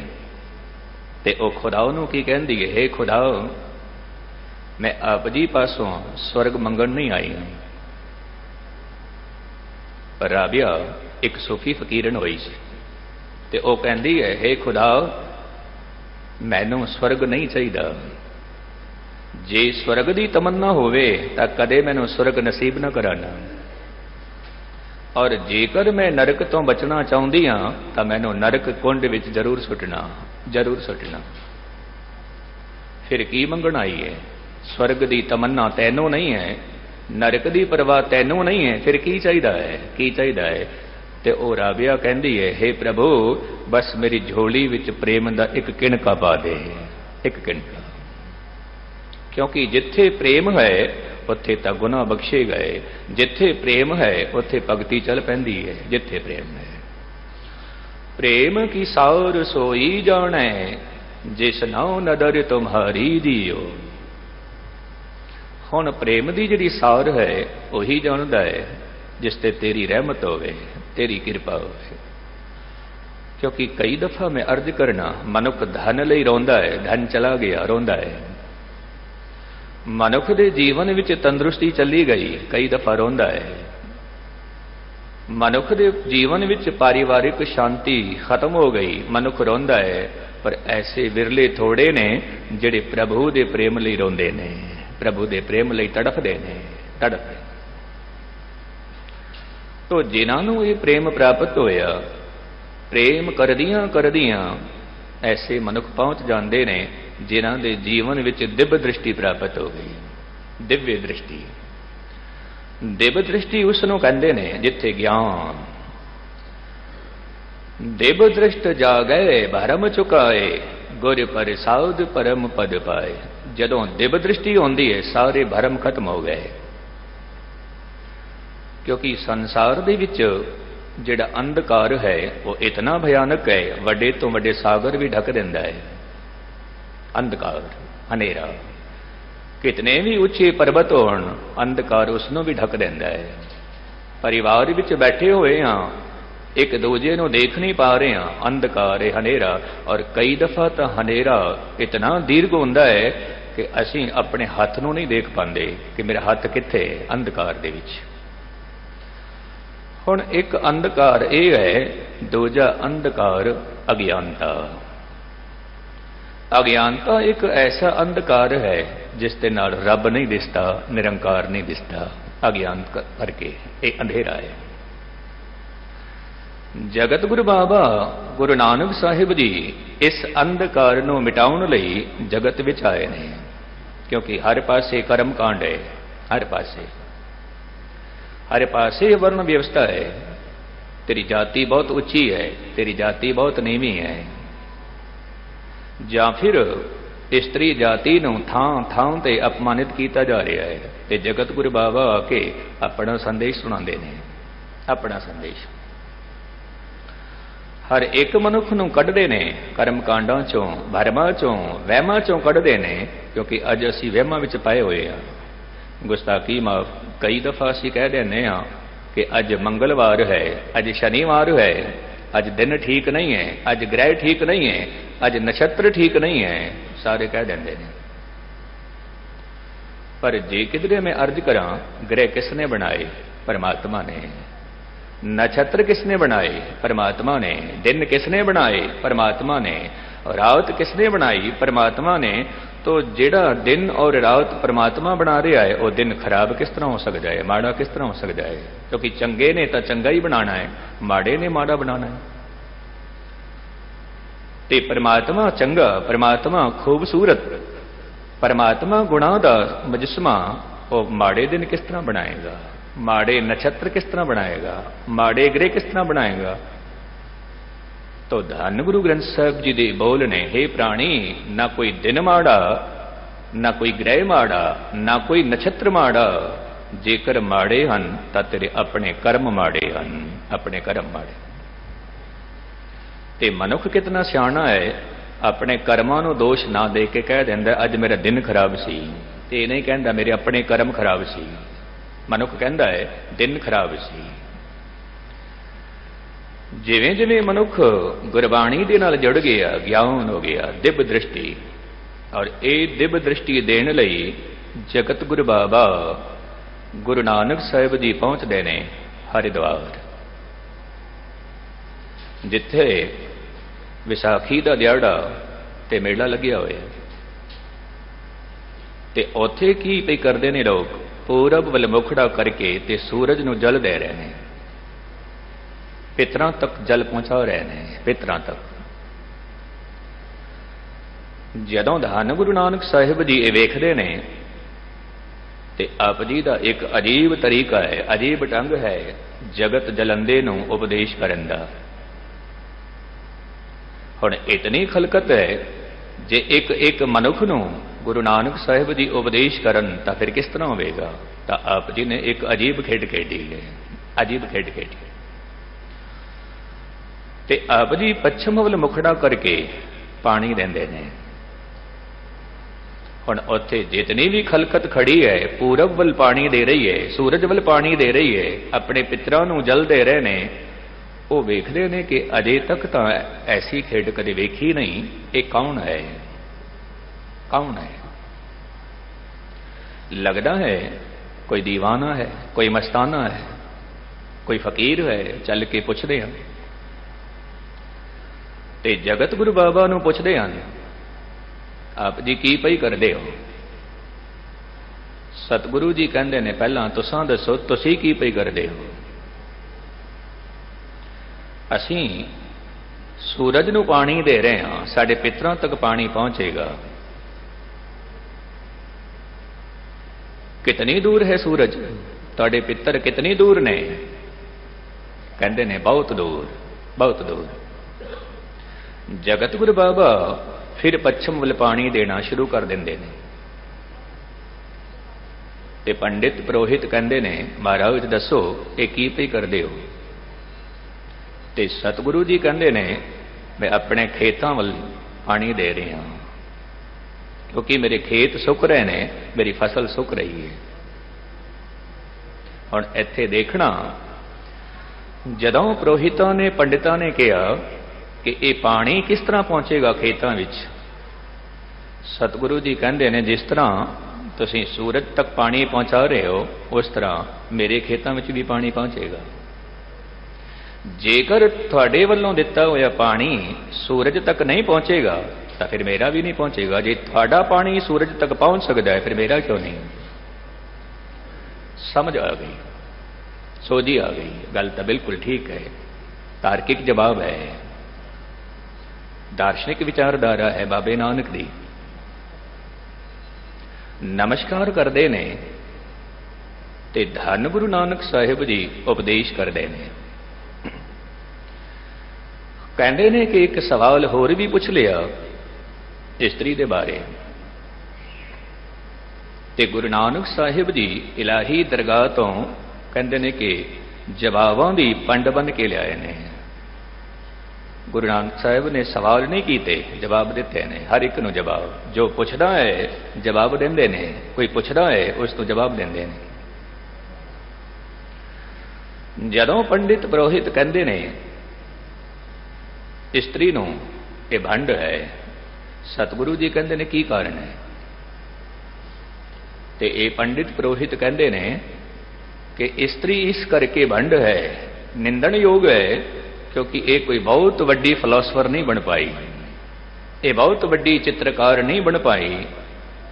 ते ओ खुदा नूं की कहंदी है, हे खुदा, मैं आप जी पासों स्वर्ग मंगण नहीं आई हूं। पर राबिया एक सूफी फकीरन होई सी, ते ओ कहंदी है, हे खुदा, मैनू स्वर्ग नहीं चाहिदा। जे स्वर्ग की तमन्ना होवे तां कदे मैनू स्वर्ग नसीब न कराना, और जेकर मैं नरक तो बचना चाहती हाँ तां मैनू नरक कुंड विच जरूर सुटना, जरूर सुटना। फिर की मंगण आई है? स्वर्ग की तमन्ना तैनू नहीं है, नरक की परवाह तैनू नहीं है, फिर की चाहिदा है? की चाहिदा है? ते ओ राबिया कहंदी है, हे प्रभु, बस मेरी झोली विच प्रेम दा एक किणका पा दे, एक किणका। क्योंकि जिथे प्रेम है उत्थे तां गुनाह बख्शे गए, जिथे प्रेम है उत्थे भगती चल पैंदी है, जिथे प्रेम है। प्रेम की सार सोई जाने, जिस नाउ नदर तुम्हारी दियो। हुण प्रेम की जिहड़ी सार है वही जानदा है जिसते तेरी रहमत होवे, तेरी कृपा होवे। क्योंकि कई दफा मैं अर्ज करना, मनुख धन लई रोंदा है, धन चला गया रोंदा है। मनुख दे जीवन विच तंदुरुस्ती चली गई, कई दफा रोंदा है। ਮਨੁੱਖ ਦੇ ਜੀਵਨ ਵਿੱਚ ਪਾਰਿਵਾਰਿਕ ਸ਼ਾਂਤੀ ਖਤਮ ਹੋ ਗਈ, ਮਨੁੱਖ ਰੋਂਦਾ ਹੈ, ਪਰ ਐਸੇ ਵਿਰਲੇ ਥੋੜੇ ਨੇ ਜਿਹੜੇ ਪ੍ਰਭੂ ਦੇ ਪ੍ਰੇਮ ਲਈ ਰੋਂਦੇ ਨੇ, ਪ੍ਰਭੂ ਦੇ ਪ੍ਰੇਮ ਲਈ ਤੜਫਦੇ ਨੇ, ਤੜਫਦੇ। ਤੋ ਜਿਨ੍ਹਾਂ ਨੂੰ ਇਹ ਪ੍ਰੇਮ ਪ੍ਰਾਪਤ ਹੋਇਆ, ਪ੍ਰੇਮ ਕਰਦਿਆਂ ਕਰਦਿਆਂ ਐਸੇ ਮਨੁੱਖ ਪਹੁੰਚ ਜਾਂਦੇ ਨੇ ਜਿਨ੍ਹਾਂ ਦੇ ਜੀਵਨ ਵਿੱਚ ਦਿਵ ਦ੍ਰਿਸ਼ਟੀ ਪ੍ਰਾਪਤ ਹੋ ਗਈ, ਦਿਵਯ ਦ੍ਰਿਸ਼ਟੀ। ਦਿਵ ਦ੍ਰਿਸ਼ਟੀ ਉਸ ਨੂੰ ਕਹਿੰਦੇ ਨੇ ਜਿੱਥੇ ਗਿਆਨ, ਦਿਵ ਦ੍ਰਿਸ਼ਟ ਜਾਗੈ ਭਰਮ ਚੁਕਾਏ, ਗੁਰ ਪ੍ਰਸਾਦ ਪਰਮ ਪਦ ਪਾਏ। ਜਦੋਂ ਦਿਵ ਦ੍ਰਿਸ਼ਟੀ ਹੁੰਦੀ ਹੈ ਸਾਰੇ ਭਰਮ ਖਤਮ ਹੋ ਗਏ, ਕਿਉਂਕਿ ਸੰਸਾਰ ਦੇ ਵਿੱਚ ਜਿਹੜਾ ਅੰਧਕਾਰ ਹੈ ਉਹ ਇਤਨਾ ਭਿਆਨਕ ਹੈ, ਵੱਡੇ ਤੋਂ ਵੱਡੇ ਸਾਗਰ ਵੀ ਢੱਕ ਦਿੰਦਾ ਹੈ। ਅੰਧਕਾਰ, ਹਨੇਰਾ, ਕਿਤਨੇ ਵੀ ਉੱਚੇ ਪਰਬਤ ਹੋਣ, ਅੰਧਕਾਰ ਉਸ ਨੂੰ ਵੀ ਢੱਕ ਦਿੰਦਾ ਹੈ। ਪਰਿਵਾਰ ਵਿੱਚ ਬੈਠੇ ਹੋਏ ਹਾਂ, ਇੱਕ ਦੂਜੇ ਨੂੰ ਦੇਖ ਨਹੀਂ ਪਾ ਰਹੇ ਹਾਂ, ਅੰਧਕਾਰ ਹੈ, ਹਨੇਰਾ। ਔਰ ਕਈ ਦਫਾ ਤਾਂ ਹਨੇਰਾ ਇਤਨਾ ਦੀਰਘ ਹੁੰਦਾ ਹੈ ਕਿ ਅਸੀਂ ਆਪਣੇ ਹੱਥ ਨੂੰ ਨਹੀਂ ਦੇਖ ਪਾਉਂਦੇ ਕਿ ਮੇਰਾ ਹੱਥ ਕਿੱਥੇ ਹੈ ਅੰਧਕਾਰ ਦੇ ਵਿੱਚ। ਹੁਣ ਇੱਕ ਅੰਧਕਾਰ ਇਹ ਹੈ, ਦੂਜਾ ਅੰਧਕਾਰ ਅਗਿਆਨਤਾ। ਅਗਿਆਨਤਾ ਇੱਕ ਐਸਾ ਅੰਧਕਾਰ ਹੈ ਜਿਸ ਦੇ ਨਾਲ ਰੱਬ ਨਹੀਂ ਦਿਸਦਾ, ਨਿਰੰਕਾਰ ਨਹੀਂ ਦਿਸਦਾ। ਅਗਿਆਨਤਾ ਕਰਕੇ ਇਹ ਅੰਧੇਰਾ ਹੈ। ਜਗਤ ਗੁਰੂ ਬਾਬਾ ਗੁਰੂ ਨਾਨਕ ਸਾਹਿਬ ਜੀ ਇਸ ਅੰਧਕਾਰ ਨੂੰ ਮਿਟਾਉਣ ਲਈ ਜਗਤ ਵਿੱਚ ਆਏ ਨੇ, ਕਿਉਂਕਿ ਹਰ ਪਾਸੇ ਕਰਮ ਕਾਂਡ ਹੈ, ਹਰ ਪਾਸੇ, ਹਰ ਪਾਸੇ ਵਰਨ ਵਿਵਸਥਾ ਹੈ। ਤੇਰੀ ਜਾਤੀ ਬਹੁਤ ਉੱਚੀ ਹੈ, ਤੇਰੀ ਜਾਤੀ ਬਹੁਤ ਨੀਵੀਂ ਹੈ, ਜਾਂ ਫਿਰ ਇਸਤਰੀ ਜਾਤੀ ਨੂੰ ਥਾਂ ਥਾਂ ਤੇ ਅਪਮਾਨਿਤ ਕੀਤਾ ਜਾ ਰਿਹਾ ਹੈ। ਤੇ ਜਗਤ ਗੁਰੂ ਬਾਬਾ ਆ ਕੇ ਆਪਣਾ ਸੰਦੇਸ਼ ਸੁਣਾਉਂਦੇ ਨੇ, ਆਪਣਾ ਸੰਦੇਸ਼। ਹਰ ਇੱਕ ਮਨੁੱਖ ਨੂੰ ਕੱਢਦੇ ਨੇ ਕਰਮ ਕਾਂਡਾਂ ਚੋਂ, ਭਰਮਾਂ ਚੋਂ, ਵਹਿਮਾਂ ਚੋਂ ਕੱਢਦੇ ਨੇ, ਕਿਉਂਕਿ ਅੱਜ ਅਸੀਂ ਵਹਿਮਾਂ ਵਿੱਚ ਪਏ ਹੋਏ ਹਾਂ। ਗੁਸਤਾਖੀ ਮਾਫ। ਕਈ ਦਫਾ ਅਸੀਂ ਕਹਿ ਦਿੰਦੇ ਹਾਂ ਕਿ ਅੱਜ ਮੰਗਲਵਾਰ ਹੈ, ਅੱਜ ਸ਼ਨੀਵਾਰ ਹੈ, ਅੱਜ ਦਿਨ ਠੀਕ ਨਹੀਂ ਹੈ, ਅੱਜ ਗ੍ਰਹਿ ਠੀਕ ਨਹੀਂ ਹੈ, ਅੱਜ ਨਛੱਤਰ ਠੀਕ ਨਹੀਂ ਹੈ, ਸਾਰੇ ਕਹਿ ਦਿੰਦੇ ਨੇ। ਪਰ ਜੇ ਕਿਧਰੇ ਮੈਂ ਅਰਜ਼ ਕਰਾਂ, ਗ੍ਰਹਿ ਕਿਸ ਨੇ ਬਣਾਏ? ਪਰਮਾਤਮਾ ਨੇ। ਨਛੱਤਰ ਕਿਸ ਨੇ ਬਣਾਏ? ਪਰਮਾਤਮਾ ਨੇ। ਦਿਨ ਕਿਸ ਨੇ ਬਣਾਏ? ਪਰਮਾਤਮਾ ਨੇ। ਰਾਤ ਕਿਸ ਨੇ ਬਣਾਈ? ਪਰਮਾਤਮਾ ਨੇ। ਤੋ ਜਿਹੜਾ ਦਿਨ ਔਰ ਰਾਤ ਪਰਮਾਤਮਾ ਬਣਾ ਰਿਹਾ ਹੈ, ਉਹ ਦਿਨ ਖਰਾਬ ਕਿਸ ਤਰ੍ਹਾਂ ਹੋ ਸਕਦਾ ਹੈ, ਮਾੜਾ ਕਿਸ ਤਰ੍ਹਾਂ ਹੋ ਸਕਦਾ ਹੈ? ਕਿਉਂਕਿ ਚੰਗੇ ਨੇ ਤਾਂ ਚੰਗਾ ਹੀ ਬਣਾਉਣਾ ਹੈ, ਮਾੜੇ ਨੇ ਮਾੜਾ ਬਣਾਉਣਾ ਹੈ। ਤੇ ਪਰਮਾਤਮਾ ਚੰਗਾ, ਪਰਮਾਤਮਾ ਖੂਬਸੂਰਤ, ਪਰਮਾਤਮਾ ਗੁਣਾਂ ਦਾ ਮਜਸਮਾ, ਉਹ ਮਾੜੇ ਦਿਨ ਕਿਸ ਤਰ੍ਹਾਂ ਬਣਾਏਗਾ? ਮਾੜੇ ਨਛੱਤਰ ਕਿਸ ਤਰ੍ਹਾਂ ਬਣਾਏਗਾ? ਮਾੜੇ ਗ੍ਰਹਿ ਕਿਸ ਤਰ੍ਹਾਂ ਬਣਾਏਗਾ? ਤੋ ਧੰਨ ਗੁਰੂ ਗ੍ਰੰਥ ਸਾਹਿਬ ਜੀ ਦੇ ਬੋਲ ਨੇ, ਹੇ ਪ੍ਰਾਣੀ, ਨਾ ਕੋਈ ਦਿਨ ਮਾੜਾ, ਨਾ ਕੋਈ ਗ੍ਰਹਿ ਮਾੜਾ, ਨਾ ਕੋਈ ਨਛੱਤਰ ਮਾੜਾ। ਜੇਕਰ ਮਾੜੇ ਹਨ ਤਾਂ ਤੇਰੇ ਆਪਣੇ ਕਰਮ ਮਾੜੇ ਹਨ, ਆਪਣੇ ਕਰਮ ਮਾੜੇ। ਤੇ ਮਨੁੱਖ ਕਿਤਨਾ ਸਿਆਣਾ ਹੈ, ਆਪਣੇ ਕਰਮਾਂ ਨੂੰ ਦੋਸ਼ ਨਾ ਦੇ ਕੇ ਕਹਿ ਦਿੰਦਾ ਅੱਜ ਮੇਰਾ ਦਿਨ ਖਰਾਬ ਸੀ, ਤੇ ਇਹ ਨਹੀਂ ਕਹਿੰਦਾ ਮੇਰੇ ਆਪਣੇ ਕਰਮ ਖਰਾਬ ਸੀ। ਮਨੁੱਖ ਕਹਿੰਦਾ ਹੈ ਦਿਨ ਖਰਾਬ ਸੀ। ਜਿਵੇਂ ਜਿਵੇਂ ਮਨੁੱਖ ਗੁਰਬਾਣੀ ਦੇ ਨਾਲ ਜੁੜ ਗਿਆ, ਗਿਆਨ ਹੋ ਗਿਆ, ਦਿਵ ਦ੍ਰਿਸ਼ਟੀ। ਔਰ ਇਹ ਦਿਵ ਦ੍ਰਿਸ਼ਟੀ ਦੇਣ ਲਈ ਜਗਤ ਗੁਰੂ ਬਾਬਾ ਗੁਰੂ ਨਾਨਕ ਸਾਹਿਬ ਜੀ ਪਹੁੰਚਦੇ ਨੇ ਹਰਿਦੁਆਰ, ਜਿੱਥੇ ਵਿਸਾਖੀ ਦਾ ਦਿਹਾੜਾ ਤੇ ਮੇਲਾ ਲੱਗਿਆ ਹੋਇਆ। ਤੇ ਉੱਥੇ ਕੀ ਪਈ ਕਰਦੇ ਨੇ ਲੋਕ? ਪੂਰਬ ਵੱਲ ਮੁਖੜਾ ਕਰਕੇ ਤੇ ਸੂਰਜ ਨੂੰ ਜਲ ਦੇ ਰਹੇ ਨੇ, ਪਿਤਰਾਂ ਤੱਕ ਜਲ ਪਹੁੰਚਾ ਰਹੇ ਨੇ, ਪਿਤਰਾਂ ਤੱਕ। ਜਦੋਂ ਧੰਨ ਗੁਰੂ ਨਾਨਕ ਸਾਹਿਬ ਜੀ ਇਹ ਵੇਖਦੇ ਨੇ ਤੇ ਆਪ ਜੀ ਦਾ ਇੱਕ ਅਜੀਬ ਤਰੀਕਾ ਹੈ, ਅਜੀਬ ਢੰਗ ਹੈ ਜਗਤ ਜਲੰਦੇ ਨੂੰ ਉਪਦੇਸ਼ ਕਰਨ ਦਾ। ਹੁਣ ਇਤਨੀ ਖਲਕਤ ਹੈ, ਜੇ ਇੱਕ ਇੱਕ ਮਨੁੱਖ ਨੂੰ ਗੁਰੂ ਨਾਨਕ ਸਾਹਿਬ ਜੀ ਉਪਦੇਸ਼ ਕਰਨ ਤਾਂ ਫਿਰ ਕਿਸ ਤਰ੍ਹਾਂ ਹੋਵੇਗਾ? ਤਾਂ ਆਪ ਜੀ ਨੇ ਇੱਕ ਅਜੀਬ ਖੇਡ ਖੇਡੀ ਹੈ, ਅਜੀਬ ਖੇਡ ਖੇਡੀ। ਤੇ ਆਪ ਜੀ ਪੱਛਮ ਵੱਲ ਮੁਖੜਾ ਕਰਕੇ ਪਾਣੀ ਦਿੰਦੇ ਨੇ। ਹੁਣ ਉੱਥੇ ਜਿਤਨੀ ਵੀ ਖਲਕਤ ਖੜੀ ਹੈ, ਪੂਰਬ ਵੱਲ ਪਾਣੀ ਦੇ ਰਹੀ ਹੈ, ਸੂਰਜ ਵੱਲ ਪਾਣੀ ਦੇ ਰਹੀ ਹੈ, ਆਪਣੇ ਪਿਤਰਾਂ ਨੂੰ ਜਲ ਦੇ ਰਹੇ ਨੇ। ਉਹ ਵੇਖਦੇ ਨੇ ਕਿ ਅਜੇ ਤੱਕ ਤਾਂ ਐਸੀ ਖੇਡ ਕਦੇ ਵੇਖੀ ਨਹੀਂ, ਇਹ ਕੌਣ ਹੈ? ਕੌਣ ਹੈ? ਲੱਗਦਾ ਹੈ ਕੋਈ ਦੀਵਾਨਾ ਹੈ, ਕੋਈ ਮਸਤਾਨਾ ਹੈ। कोई फकीर है चल के पुछदे हैं ते जगत गुरु बाबा नूं पुछदे हैं आप जी की पई करदे हो। सतगुरु जी कहंदे ने पहलां तुसां दसो तुसीं की पई करदे हो। असीं सूरज नूं पानी दे रहे हां, साडे पितरां तक पानी पहुंचेगा। कितनी दूर है सूरज, तुहाडे पितर कितनी दूर ने? कहंदे ने बहुत दूर, बहुत दूर। जगत गुरु बाबा फिर पश्चिम वल पानी देना शुरू कर देंदे ने ते पंडित पुरोहित कहंदे ने महाराज दसो ये की पई करदे हो? ते सतगुरु जी कहंदे ने मैं अपने खेतां वल पानी दे रहा हां, क्योंकि मेरे खेत सुक रहे ने, मेरी फसल सुक रही है। हुण इत्थे देखना, जदों पुरोहितां ने पंडितां ने कहा कि ये पानी किस तरह पहुंचेगा खेतां विच, सतगुरु जी कहंदे ने जिस तरह तुसीं सूरज तक पानी पहुंचा रहे हो उस तरह मेरे खेतां विच भी पानी पहुंचेगा। जेकर तुहाडे वल्लों दिता होया पानी सूरज तक नहीं पहुंचेगा तो फिर मेरा भी नहीं पहुंचेगा। जे तुहाडा पानी सूरज तक पहुंच सकता है फिर मेरा क्यों नहीं? समझ आ गई, सोझी आ गई, गल तो बिल्कुल ठीक है, तार्किक जवाब है, दार्शनिक विचारधारा है बाबे नानक दी। नमस्कार करते ने ते धन गुरु नानक साहिब जी उपदेश करते हैं। कहते ने कि एक सवाल होर भी पूछ लिया इस्त्री दे बारे, ते गुरु नानक साहिब जी इलाही दरगाह तो कहते ने कि जवाबां दी पंड बन के लियाए ने। गुरु नानक साहिब ने सवाल नहीं कीते, जवाब दिते ने, हर एक नूं जवाब। जो पुछदा है जवाब देंदे ने, कोई पुछदा है उस नूं जवाब देंदे ने। जदों पंडित पुरोहित कहंदे ने इस्त्री नूं ये भंड है, सतगुरु जी कहंदे ने की कारण है? ते ये पंडित पुरोहित कहंदे ने कि इस्त्री इस करके भंड है, निंदन योग है, क्योंकि ये कोई बहुत वड्डी फिलोसफर नहीं बन पाई, ये बहुत वड्डी चित्रकार नहीं बन पाई,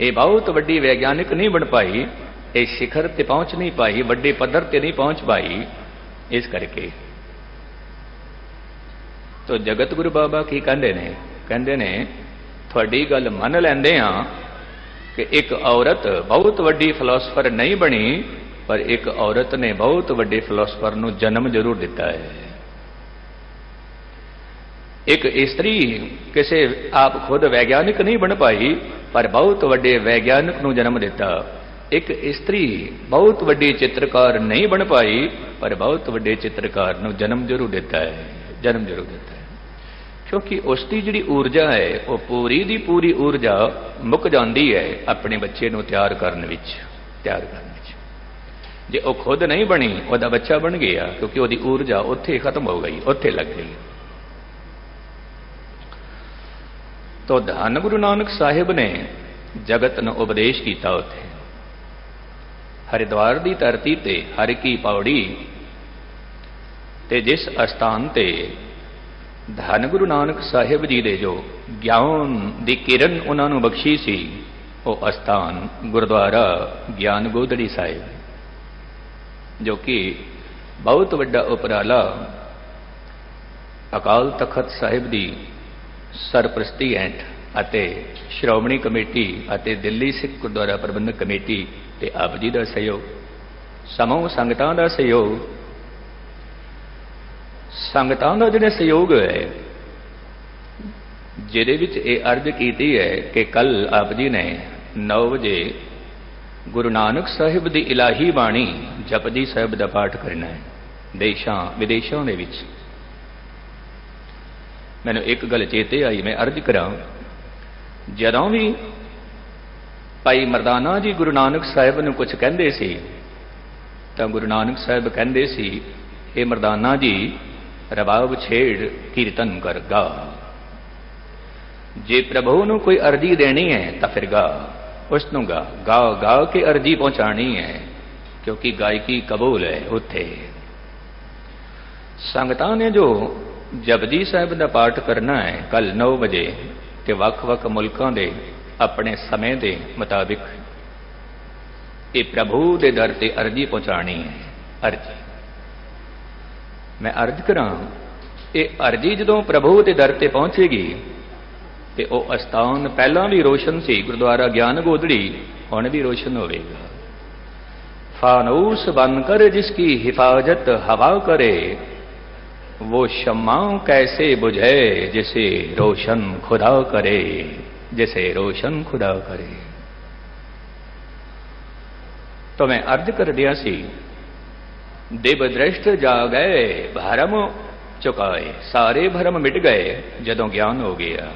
ये बहुत वड्डी वैज्ञानिक नहीं बन पाई, ये शिखर ते पहुंच नहीं पाई, वड्डे पद्धर ते नहीं पहुंच पाई, इस करके। तो जगत गुरु बाबा की कहंदे ने? कहंदे ने तुहाडी गल मन लैंदे हां कि एक औरत बहुत वड्डी फिलोसफर नहीं बनी, पर एक औरत ने बहुत वड्डे फिलोसफर नूं जन्म जरूर दिता है। एक स्त्री किसी आप खुद वैज्ञानिक नहीं बन पाई, पर बहुत वड्डे वैज्ञानिक नूं जन्म दिता। एक स्त्री बहुत वड्डी चित्रकार नहीं बन पाई, पर बहुत वड्डे चित्रकार नूं जन्म जरूर दिता है, जन्म जरूर दिता है। क्योंकि उसकी जिहड़ी ऊर्जा है वो पूरी दी पूरी ऊर्जा मुक जाती है अपने बच्चे नूं तैयार करने विच, तैयार करने विच। जे वो खुद नहीं बनी, उसका बच्चा बन गया, क्योंकि उसकी ऊर्जा उत्थे खत्म हो गई, उत्थे लग गई। तो धन गुरु नानक साहिब ने जगत नूं उपदेश किया। उत्थे हरिद्वार की धरती ते हर की पौड़ी ते जिस अस्थान ते धन गुरु नानक साहिब जी दे जो ज्ञान दी किरण उन्हां नूं बख्शी सी, वो अस्थान गुरुद्वारा ज्ञान गोदड़ी साहिब, जो कि बहुत वड्डा उपराला अकाल तखत साहिब दी सरप्रस्ती हेठ अते श्रोमणी कमेटी अते दिल्ली सिख गुरुद्वारा प्रबंधक कमेटी ते आप जी का सहयोग, समूह संगतां का सहयोग, संगतां का जिहड़ा सहयोग है, जिहदे विच ये अर्ज की है कि कल आप जी ने 9 बजे गुरु नानक साहिब की इलाही बाणी जपजी साहिब का पाठ करना है देशों विदेशों के विच। मैनूं एक गल चेते आई, मैं अर्ज करा, जदों भी भाई मरदाना जी गुरु नानक साहिब नूं कुछ कहंदे सी तां गुरु नानक साहिब कहंदे सी, हे मरदाना जी रबाब छेड़ कीर्तन कर गा, जे प्रभु नूं कोई अर्जी देनी है तो फिर गा, उसनूं गा, गा गा के अर्जी पहुंचानी है, क्योंकि गायकी कबूल है उत्थे। ਸੰਗਤਾਂ ਨੇ ਜੋ ਜਪਜੀ ਸਾਹਿਬ ਦਾ ਪਾਠ ਕਰਨਾ ਹੈ ਕੱਲ 9 ਵਜੇ ਤੇ ਵੱਖ-ਵੱਖ ਮੁਲਕਾਂ ਦੇ ਆਪਣੇ ਸਮੇਂ ਦੇ ਮੁਤਾਬਿਕ ਇਹ ਪ੍ਰਭੂ ਦੇ ਦਰ ਤੇ ਅਰਜੀ ਪਹੁੰਚਾਣੀ ਹੈ। ਅਰਜੀ ਮੈਂ ਅਰਜ ਕਰਾਂ, ਇਹ ਅਰਜੀ ਜਦੋਂ ਪ੍ਰਭੂ ਦੇ ਦਰ ਤੇ ਪਹੁੰਚੇਗੀ ਤੇ ਉਹ ਅਸਥਾਨ ਪਹਿਲਾਂ ਵੀ ਰੋਸ਼ਨ ਸੀ, ਗੁਰਦੁਆਰਾ ਗਿਆਨ ਗੋਦੜੀ ਹੁਣ ਵੀ ਰੋਸ਼ਨ ਹੋਵੇਗਾ। फानूस बनकर जिसकी हिफाजत हवा करे, वो शम्मा कैसे बुझे जिसे रोशन खुदा करे, जिसे रोशन खुदा करे। तो मैं अर्ज कर दिया सी, दिव दृष्ट जा गए भरम चुकाए, सारे भरम मिट गए जदों ज्ञान हो गया।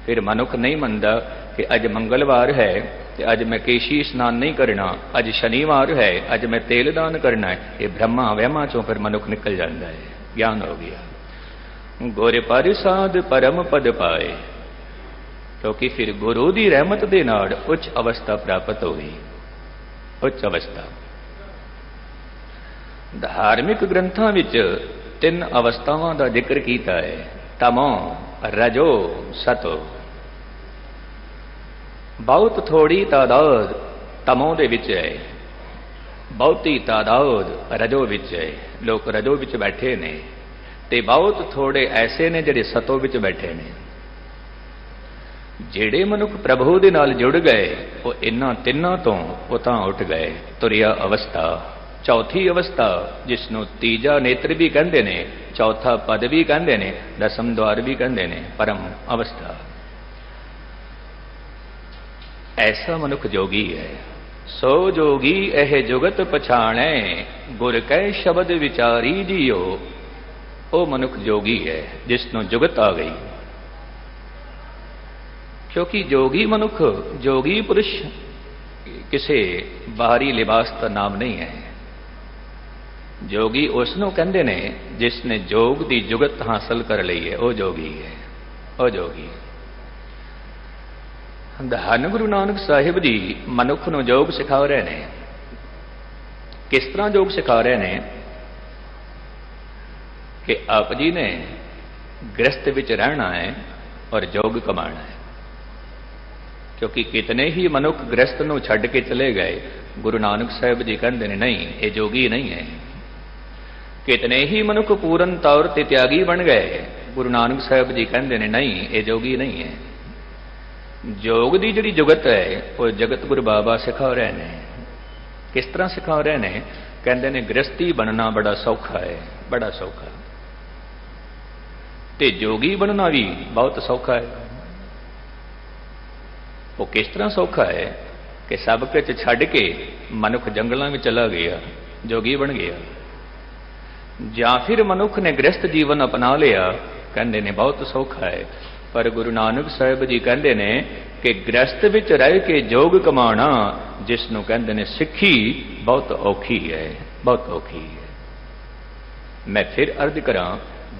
फिर मनुख नहीं मनता कि अज मंगलवार है ते अज मैं केशी स्नान नहीं करना, अज शनिवार है अज मैं तेल दान करना है। ये ब्रह्मा वहमां चों फिर मनुख निकल जाता है, ज्ञान हो गया। गुर परिसाद परम पद पाए, क्योंकि फिर गुरु की रहमत दे नाल उच्च अवस्था प्राप्त हो गई, उच्च अवस्था। धार्मिक ग्रंथां विच 3 अवस्थावां दा जिक्र कीता है, तमो रजो सतो। बहुत थोड़ी तादाद तमों दे विच है, बहुती तादाद रजो विच है। लोग रजो विच बैठे ने ते बहुत थोड़े ऐसे ने जिहड़े सतो विच बैठे ने। ਜਿਹੜੇ ਮਨੁੱਖ ਪ੍ਰਭੂ ਦੇ ਨਾਲ ਜੁੜ ਗਏ ਉਹ ਇਨ੍ਹਾਂ ਤਿੰਨਾਂ ਤੋਂ ਉਤਾਂ ਉੱਠ ਗਏ। ਤੁਰਿਆ ਅਵਸਥਾ, ਚੌਥੀ ਅਵਸਥਾ ਜਿਸ ਨੂੰ ਤੀਜਾ ਨੇਤਰ ਵੀ ਕਹਿੰਦੇ ਨੇ, ਚੌਥਾ ਪਦ ਵੀ ਕਹਿੰਦੇ ਨੇ, ਦਸਮ ਦਵਾਰ ਵੀ ਕਹਿੰਦੇ ਨੇ, ਪਰਮ ਅਵਸਥਾ। ऐसा मनुख जोगी है। सो जोगी एह जुगत पछाणे, गुर कै शब्द विचारी जियो। वो मनुख जोगी है जिसनों जुगत आ गई। क्योंकि जोगी मनुख, जोगी पुरुष किसी बाहरी लिबास का नाम नहीं है। जोगी उसनों कहते ने जिसने जोग की जुगत हासिल कर ली है, वो जोगी है, वो जोगी। धन गुरु नानक साहिब जी मनुख ਨੂੰ जोग सिखा रहे हैं। किस तरह जोग सिखा रहे हैं कि आप जी ने गृहस्थ विच रहना है और जोग कमाना है। क्योंकि कितने ही मनुख गृहस्थ ਨੂੰ ਛੱਡ के चले गए, गुरु नानक साहिब जी कहते हैं नहीं ये जोगी नहीं है। कितने ही मनुख पूर्ण तौर ते त्यागी बन गए, गुरु नानक साहिब जी कहते हैं नहीं ये जोगी नहीं है। जोग की जिहड़ी जुगत है वो जगत गुरु बाबा सिखा रहे हैं। किस तरह सिखा रहे हैं? कहते हैं गृहस्थी बनना बड़ा सौखा है, बड़ा सौखा, ते जोगी बनना भी बहुत सौखा है। वो किस तरह सौखा है कि सब कुछ छड्ड के मनुख जंगलों में चला गया, जोगी बन गया। ਜਾਂ फिर मनुख ने गृहस्थ जीवन अपना लिया, कहते ने बहुत सौखा है। पर गुरु नानक साहिब जी कहते ने कि गृहस्थ विच रह के जोग कमाना जिसनों कहते ने सिੱਖੀ बहुत औखी है, बहुत औखी है। मैं फिर अर्ज करा,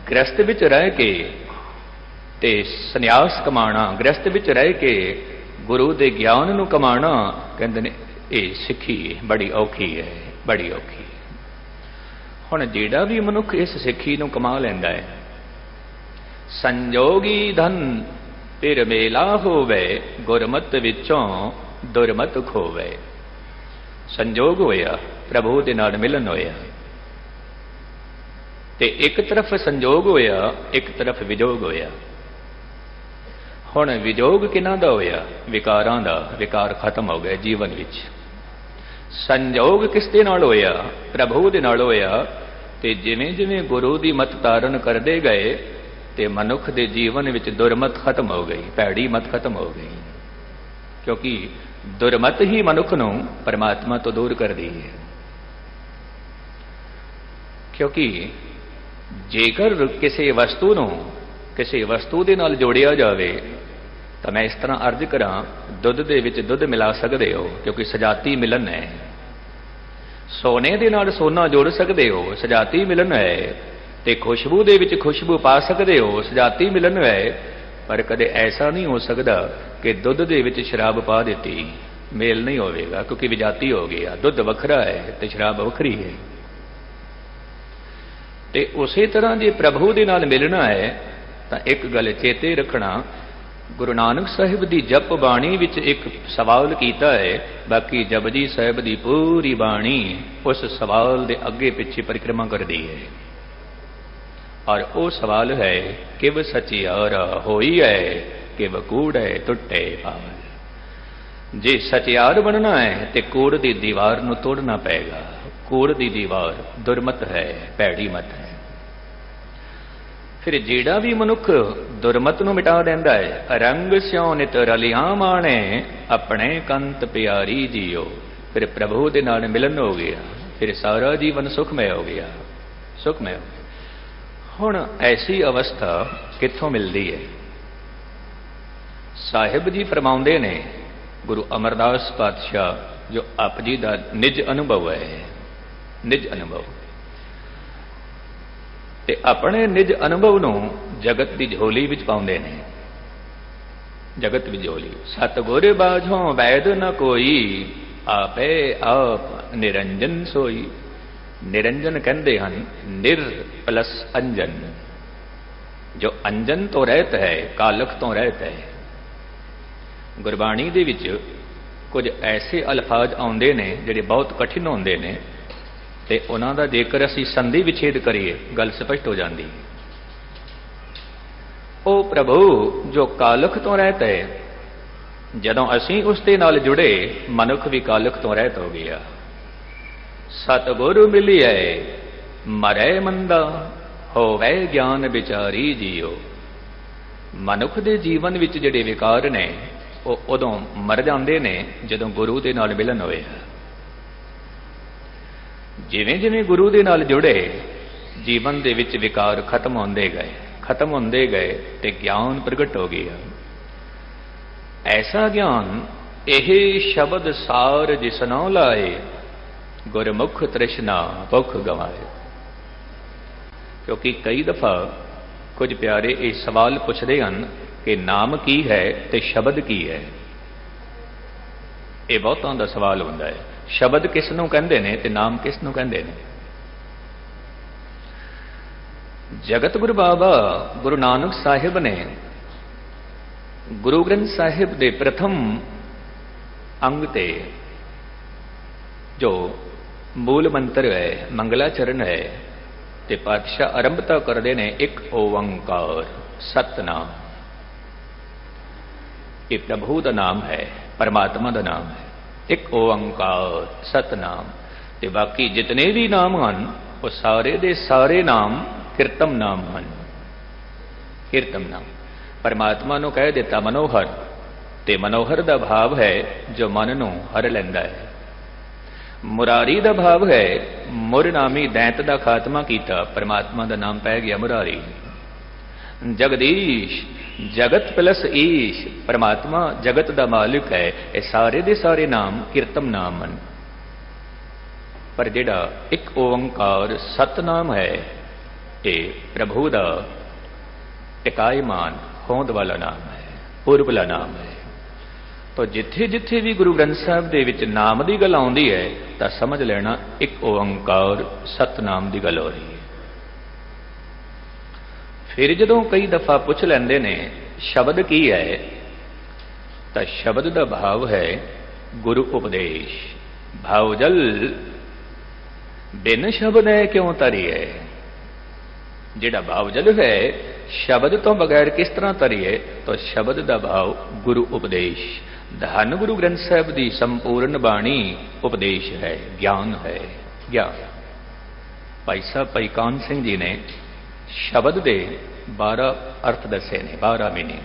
गृहस्थ विच रह के ते संन्यास कमाना, गृहस्थ विच रह के गुरु दे ज्ञान नूं कमाना कहते ने ये सिੱਖੀ बड़ी औखी है, बड़ी औखी। हुण ਜਿਹੜਾ भी मनुख इस सिੱਖੀ नूं कमा लैंदा है, संजोगी धन फिर मेला होवे, गुरमत विचों दुरमत खोवे। संजोग होया, प्रभु दे नाल मिलन होया, ते एक तरफ संजोग होया, एक तरफ विजोग होया। हुण विजोग किन्हां दा होया? विकारां दा। विकार खत्म हो गए जीवन विच। संजोग किस दे नाल होया? प्रभु दे नाल होया। ते जिवें जिवें गुरु दी मत धारण करदे गए ते मनुख दे जीवन विच दुरमत खत्म हो गई, भैड़ी मत खत्म हो गई। क्योंकि दुरमत ही मनुख नूं परमात्मा तो दूर कर दी है। क्योंकि जेकर किसी वस्तु नूं किसी वस्तु दे नाल जोड़िया जावे तो मैं इस तरह अर्ज करा, दुध दे विच दुध मिला सकते हो क्योंकि सजाती मिलन है। सोने दे नाल सोना जोड़ सकते हो, सजाती मिलन है। ते खुशबू दे विच खुशबू पा सकते हो, सजाती मिलन है। पर कदे ऐसा नहीं हो सकता कि दुध दे विच शराब पा देती, मेल नहीं होवेगा क्योंकि विजाती हो गया। दुध वखरा है तो शराब वखरी है। ਤੇ ਉਸੇ ਤਰ੍ਹਾਂ ਜੇ ਪ੍ਰਭੂ ਦੇ ਨਾਲ ਮਿਲਣਾ ਹੈ ਤਾਂ ਇੱਕ ਗੱਲ ਚੇਤੇ ਰੱਖਣਾ, ਗੁਰੂ ਨਾਨਕ ਸਾਹਿਬ ਦੀ ਜਪ ਬਾਣੀ ਵਿੱਚ ਇੱਕ ਸਵਾਲ ਕੀਤਾ ਹੈ, ਬਾਕੀ ਜਪਜੀ ਸਾਹਿਬ ਦੀ ਪੂਰੀ ਬਾਣੀ ਉਸ ਸਵਾਲ ਦੇ ਅੱਗੇ ਪਿੱਛੇ ਪਰਿਕਰਮਾ ਕਰਦੀ ਹੈ। ਔਰ ਉਹ ਸਵਾਲ ਹੈ, ਕਿਵ ਸਚਿਆਰਾ ਹੋਈ ਹੈ, ਕਿਵ ਕੂੜੈ ਟੁੱਟੇ ਪਾਵਲ। ਜੇ ਸਚਿਆਰ ਬਣਨਾ ਹੈ ਤੇ ਕੂੜ ਦੀ ਦੀਵਾਰ ਨੂੰ ਤੋੜਨਾ ਪਏਗਾ। ਕੂੜ ਦੀ ਦੀਵਾਰ ਦੁਰਮਤ ਹੈ, ਭੈੜੀ ਮਤ ਹੈ। ਫਿਰ ਜਿਹੜਾ ਵੀ ਮਨੁੱਖ ਦੁਰਮਤ ਨੂੰ ਮਿਟਾ ਦਿੰਦਾ ਹੈ, ਰੰਗ ਸਿਉ ਨਿਤ ਰਲਿਆ ਮਾਣੇ, ਆਪਣੇ ਕੰਤ ਪਿਆਰੀ ਜੀਓ, ਫਿਰ ਪ੍ਰਭੂ ਦੇ ਨਾਲ ਮਿਲਨ ਹੋ ਗਿਆ, ਫਿਰ ਸਾਰਾ ਜੀਵਨ ਸੁਖਮੈ ਹੋ ਗਿਆ, ਸੁਖਮੈ ਹੋ ਗਿਆ। ਹੁਣ ਐਸੀ ਅਵਸਥਾ ਕਿੱਥੋਂ ਮਿਲਦੀ ਹੈ? ਸਾਹਿਬ ਜੀ ਫਰਮਾਉਂਦੇ ਨੇ, ਗੁਰੂ ਅਮਰਦਾਸ ਪਾਤਸ਼ਾਹ ਜੋ ਆਪ ਜੀ ਦਾ ਨਿਜ ਅਨੁਭਵ ਹੈ, ਨਿਜ ਅਨੁਭਵ, ਤੇ ਆਪਣੇ ਨਿਜ ਅਨੁਭਵ ਨੂੰ ਜਗਤ ਦੀ ਝੋਲੀ ਵਿੱਚ ਪਾਉਂਦੇ ਨੇ। ਜਗਤ ਦੀ ਝੋਲੀ, ਸਤਿਗੁਰ ਬਾਝੋਂ ਵੈਦ ਨ ਕੋਈ, ਆਪੇ ਆਪ ਨਿਰੰਜਨ ਸੋਈ। ਨਿਰੰਜਨ ਕਹਿੰਦੇ ਹਨ ਨਿਰ ਪਲਸ ਅੰਜਨ, ਜੋ ਅੰਜਨ ਤੋਂ ਰਹਿਤ ਹੈ, ਕਾਲਖ ਤੋਂ ਰਹਿਤ ਹੈ। ਗੁਰਬਾਣੀ ਦੇ ਵਿੱਚ ਕੁਝ ਐਸੇ ਅਲਫਾਜ਼ ਆਉਂਦੇ ਨੇ ਜਿਹੜੇ ਬਹੁਤ ਕਠਿਨ ਹੁੰਦੇ ਨੇ, ਤੇ ਉਹਨਾਂ ਦਾ ਜੇਕਰ ਅਸੀਂ ਸੰਧੀ ਵਿਛੇਦ ਕਰੀਏ ਗੱਲ ਸਪਸ਼ਟ ਹੋ ਜਾਂਦੀ। ਉਹ ਪ੍ਰਭੂ ਜੋ ਕਾਲਖ ਤੋਂ ਰਹਿਤ ਹੈ, ਜਦੋਂ ਅਸੀਂ ਉਸ ਦੇ ਨਾਲ ਜੁੜੇ, ਮਨੁੱਖ ਵੀ ਕਾਲਖ ਤੋਂ ਰਹਿਤ ਹੋ ਗਿਆ। ਸਤਿਗੁਰ ਮਿਲਿਐ ਮਰੈ ਮੰਦਾ, ਹੋਵੈ ਗਿਆਨ ਵਿਚਾਰੀ ਜੀਓ। ਮਨੁੱਖ ਦੇ ਜੀਵਨ ਵਿੱਚ ਜਿਹੜੇ ਵਿਕਾਰ ਨੇ ਉਹ ਉਦੋਂ ਮਰ ਜਾਂਦੇ ਨੇ ਜਦੋਂ ਗੁਰੂ ਦੇ ਨਾਲ ਮਿਲਨ ਹੋਇਆ। ਜਿਵੇਂ ਜਿਵੇਂ ਗੁਰੂ ਦੇ ਨਾਲ ਜੁੜੇ, ਜੀਵਨ ਦੇ ਵਿੱਚ ਵਿਕਾਰ ਖਤਮ ਹੁੰਦੇ ਗਏ, ਖਤਮ ਹੁੰਦੇ ਗਏ, ਤੇ ਗਿਆਨ ਪ੍ਰਗਟ ਹੋ ਗਿਆ। ਐਸਾ ਗਿਆਨ, ਇਹ ਸ਼ਬਦ ਸਾਰ ਜਿਸਨੋ ਲਾਏ, ਗੁਰਮੁਖ ਤ੍ਰਿਸ਼ਨਾ ਭੁੱਖ ਗਵਾਏ। ਕਿਉਂਕਿ ਕਈ ਦਫਾ ਕੁਝ ਪਿਆਰੇ ਇਹ ਸਵਾਲ ਪੁੱਛਦੇ ਹਨ ਕਿ ਨਾਮ ਕੀ ਹੈ ਤੇ ਸ਼ਬਦ ਕੀ ਹੈ। ਇਹ ਬਹੁਤਾਂ ਦਾ ਸਵਾਲ ਹੁੰਦਾ ਹੈ, ਸ਼ਬਦ ਕਿਸ ਨੂੰ ਕਹਿੰਦੇ ਨੇ ਤੇ ਨਾਮ ਕਿਸ ਨੂੰ ਕਹਿੰਦੇ ਨੇ। ਜਗਤ ਗੁਰੂ ਬਾਬਾ ਗੁਰੂ ਨਾਨਕ ਸਾਹਿਬ ਨੇ ਗੁਰੂ ਗ੍ਰੰਥ ਸਾਹਿਬ ਦੇ ਪ੍ਰਥਮ ਅੰਗ ਤੇ ਜੋ ਮੂਲ ਮੰਤਰ ਹੈ, ਮੰਗਲਾਚਰਨ ਹੈ, ਤੇ ਪਾਤਸ਼ਾਹ ਆਰੰਭਤਾ ਕਰਦੇ ਨੇ ਇੱਕ ਓੰਕਾਰ ਸਤਨਾਮ। ਇਹ ਪ੍ਰਭੂ ਦਾ ਨਾਮ ਹੈ, ਪਰਮਾਤਮਾ ਦਾ ਨਾਮ ਹੈ, ਇੱਕ ਓੰਕਾਰ ਸਤਨਾਮ। ਤੇ ਬਾਕੀ ਜਿਤਨੇ ਵੀ ਨਾਮ ਹਨ ਉਹ ਸਾਰੇ ਦੇ ਸਾਰੇ ਨਾਮ ਕੀਰਤਮ ਨਾਮ ਹਨ। ਕੀਰਤਮ ਨਾਮ ਪਰਮਾਤਮਾ ਨੂੰ ਕਹਿ ਦਿੱਤਾ ਮਨੋਹਰ, ਤੇ ਮਨੋਹਰ ਦਾ ਭਾਵ ਹੈ ਜੋ ਮਨ ਨੂੰ ਹਰ ਲੈਂਦਾ ਹੈ। ਮੁਰਾਰੀ ਦਾ ਭਾਵ ਹੈ ਮੁਰ ਨਾਮੀ ਦੈਂਤ ਦਾ ਖਾਤਮਾ ਕੀਤਾ, ਪਰਮਾਤਮਾ ਦਾ ਨਾਮ ਪੈ ਗਿਆ ਮੁਰਾਰੀ। ਜਗਦੀਸ਼, ਜਗਤ ਪਲਸ ਈਸ਼, ਪਰਮਾਤਮਾ ਜਗਤ ਦਾ ਮਾਲਿਕ ਹੈ। ਇਹ ਸਾਰੇ ਦੇ ਸਾਰੇ ਨਾਮ ਕੀਰਤਮ ਨਾਮ ਹਨ। ਪਰ ਜਿਹੜਾ ਇੱਕ ਓੰਕਾਰ ਸਤਨਾਮ ਹੈ, ਇਹ ਪ੍ਰਭੂ ਦਾ ਟਿਕਾਇਮਾਨ ਹੋਂਦ ਵਾਲਾ ਨਾਮ ਹੈ, ਪੁਰਬਲਾ ਨਾਮ ਹੈ। ਤਾਂ ਜਿੱਥੇ ਜਿੱਥੇ ਵੀ ਗੁਰੂ ਗ੍ਰੰਥ ਸਾਹਿਬ ਦੇ ਵਿੱਚ ਨਾਮ ਦੀ ਗੱਲ ਆਉਂਦੀ ਹੈ ਤਾਂ ਸਮਝ ਲੈਣਾ ਇੱਕ ਓੰਕਾਰ ਸਤਨਾਮ ਦੀ ਗੱਲ ਹੋ ਰਹੀ ਹੈ। ਫਿਰ ਜਦੋਂ ਕਈ ਦਫਾ ਪੁੱਛ ਲੈਂਦੇ ਨੇ ਸ਼ਬਦ ਕੀ ਹੈ, ਤਾਂ ਸ਼ਬਦ ਦਾ ਭਾਵ ਹੈ ਗੁਰੂ ਉਪਦੇਸ਼। ਭਾਵ ਜਲ ਬਿਨ ਸ਼ਬਦ ਹੈ ਕਿਉਂ ਤਰੀਏ। ਜਿਹੜਾ ਭਾਵ ਜਲ ਹੈ, ਸ਼ਬਦ ਤੋਂ ਬਗੈਰ ਕਿਸ ਤਰ੍ਹਾਂ ਤਰੀਏ, ਤਾਂ ਸ਼ਬਦ ਦਾ ਭਾਵ ਗੁਰੂ ਉਪਦੇਸ਼। ਧੰਨ ਗੁਰੂ ਗ੍ਰੰਥ ਸਾਹਿਬ ਦੀ ਸੰਪੂਰਨ ਬਾਣੀ ਉਪਦੇਸ਼ ਹੈ, ਗਿਆਨ ਹੈ, ਗਿਆਨ। ਭਾਈ ਸਾਹਿਬ ਭਾਈ ਕਾਨ ਸਿੰਘ ਜੀ ਨੇ ਸ਼ਬਦ ਦੇ 12 ਅਰਥ ਦੱਸੇ ਨੇ, 12 ਮੀਨਿੰਗ।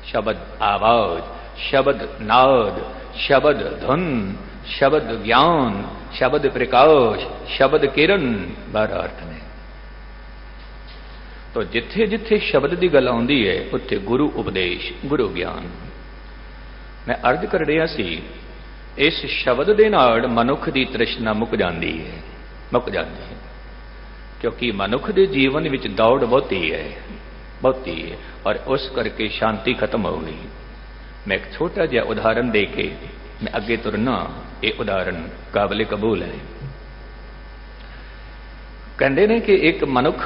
ਸ਼ਬਦ ਆਵਾਜ਼, ਸ਼ਬਦ ਨਾਦ, ਸ਼ਬਦ ਧੁਨ, ਸ਼ਬਦ ਗਿਆਨ, ਸ਼ਬਦ ਪ੍ਰਕਾਸ਼, ਸ਼ਬਦ ਕਿਰਨ, 12 ਅਰਥ ਨੇ। ਤਾਂ ਜਿੱਥੇ ਜਿੱਥੇ ਸ਼ਬਦ ਦੀ ਗੱਲ ਆਉਂਦੀ ਹੈ ਉੱਥੇ ਗੁਰੂ ਉਪਦੇਸ਼, ਗੁਰੂ ਗਿਆਨ। ਮੈਂ ਅਰਜ਼ ਕਰ ਰਿਹਾ ਸੀ, ਇਸ ਸ਼ਬਦ ਦੇ ਨਾਲ ਮਨੁੱਖ ਦੀ ਤ੍ਰਿਸ਼ਨਾ ਮੁੱਕ ਜਾਂਦੀ ਹੈ, ਮੁੱਕ ਜਾਂਦੀ ਹੈ। ਕਿਉਂਕਿ ਮਨੁੱਖ ਦੇ ਜੀਵਨ ਵਿੱਚ ਦੌੜ ਬਹੁਤੀ ਹੈ, ਬਹੁਤੀ ਹੈ, ਔਰ ਉਸ ਕਰਕੇ ਸ਼ਾਂਤੀ ਖਤਮ ਹੋ ਗਈ। ਮੈਂ ਇੱਕ ਛੋਟਾ ਜਿਹਾ ਉਦਾਹਰਨ ਦੇ ਕੇ ਮੈਂ ਅੱਗੇ ਤੁਰਨਾ। ਇਹ ਉਦਾਹਰਨ ਕਾਬਲੇ ਕਬੂਲ ਹੈ। ਕਹਿੰਦੇ ਨੇ ਕਿ ਇੱਕ ਮਨੁੱਖ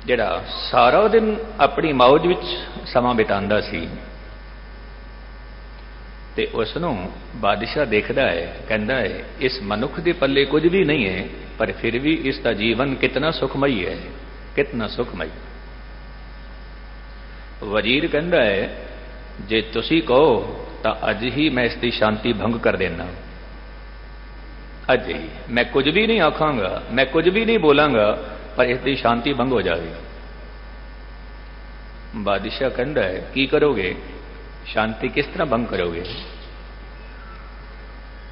ਜਿਹੜਾ ਸਾਰਾ ਦਿਨ ਆਪਣੀ ਮੌਜ ਵਿੱਚ ਸਮਾਂ ਬਿਤਾਉਂਦਾ ਸੀ ਤੇ ਉਸ ਨੂੰ ਬਾਦਸ਼ਾਹ ਦੇਖਦਾ ਹੈ, ਕਹਿੰਦਾ ਹੈ ਇਸ ਮਨੁੱਖ ਦੇ ਪੱਲੇ ਕੁਝ ਵੀ ਨਹੀਂ ਹੈ, ਪਰ ਫਿਰ ਵੀ ਇਸ ਦਾ ਜੀਵਨ ਕਿਤਨਾ ਸੁਖਮਈ ਹੈ, ਕਿਤਨਾ ਸੁਖਮਈ। ਵਜ਼ੀਰ ਕਹਿੰਦਾ ਹੈ ਜੇ ਤੁਸੀਂ ਕਹੋ ਤਾਂ ਅੱਜ ਹੀ ਮੈਂ ਇਸ ਦੀ ਸ਼ਾਂਤੀ ਭੰਗ ਕਰ ਦੇਣਾ, ਅੱਜ ਹੀ ਮੈਂ ਕੁਝ ਵੀ ਨਹੀਂ ਆਖਾਂਗਾ, ਮੈਂ ਕੁਝ ਵੀ ਨਹੀਂ ਬੋਲਾਂਗਾ, ਪਰ ਇਸ ਦੀ ਸ਼ਾਂਤੀ ਭੰਗ ਹੋ ਜਾਵੇ। ਬਾਦਸ਼ਾਹ ਕਹਿੰਦਾ ਹੈ ਕੀ ਕਰੋਗੇ, ਸ਼ਾਂਤੀ ਕਿਸ ਤਰ੍ਹਾਂ ਭੰਗ ਕਰੋਗੇ?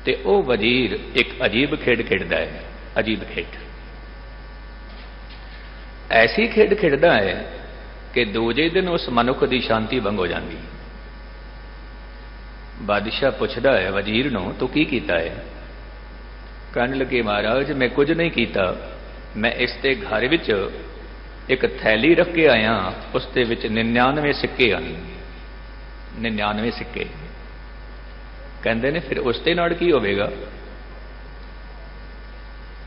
ਤੇ ਉਹ ਵਜ਼ੀਰ ਇੱਕ ਅਜੀਬ ਖੇਡ ਖੇਡਦਾ ਹੈ, ਅਜੀਬ ਖੇਡ। ਐਸੀ ਖੇਡ ਖੇਡਦਾ ਹੈ ਕਿ ਦੂਜੇ ਦਿਨ ਉਸ ਮਨੁੱਖ ਦੀ ਸ਼ਾਂਤੀ ਭੰਗ ਹੋ ਜਾਂਦੀ। ਬਾਦਸ਼ਾਹ ਪੁੱਛਦਾ ਹੈ ਵਜ਼ੀਰ ਨੂੰ ਤੂੰ ਕੀ ਕੀਤਾ ਹੈ? ਕਹਿਣ ਲੱਗੇ ਮਹਾਰਾਜ ਮੈਂ ਕੁਝ ਨਹੀਂ ਕੀਤਾ, ਮੈਂ ਇਸ ਦੇ ਘਰ ਵਿੱਚ ਇੱਕ ਥੈਲੀ ਰੱਖ ਕੇ ਆਇਆ, ਉਸ ਦੇ ਵਿੱਚ 99 ਸਿੱਕੇ ਹਨ, 99 ਸਿੱਕੇ। ਕਹਿੰਦੇ ਨੇ ਫਿਰ ਉਸ ਦੇ ਨਾਲ ਕੀ ਹੋਵੇਗਾ?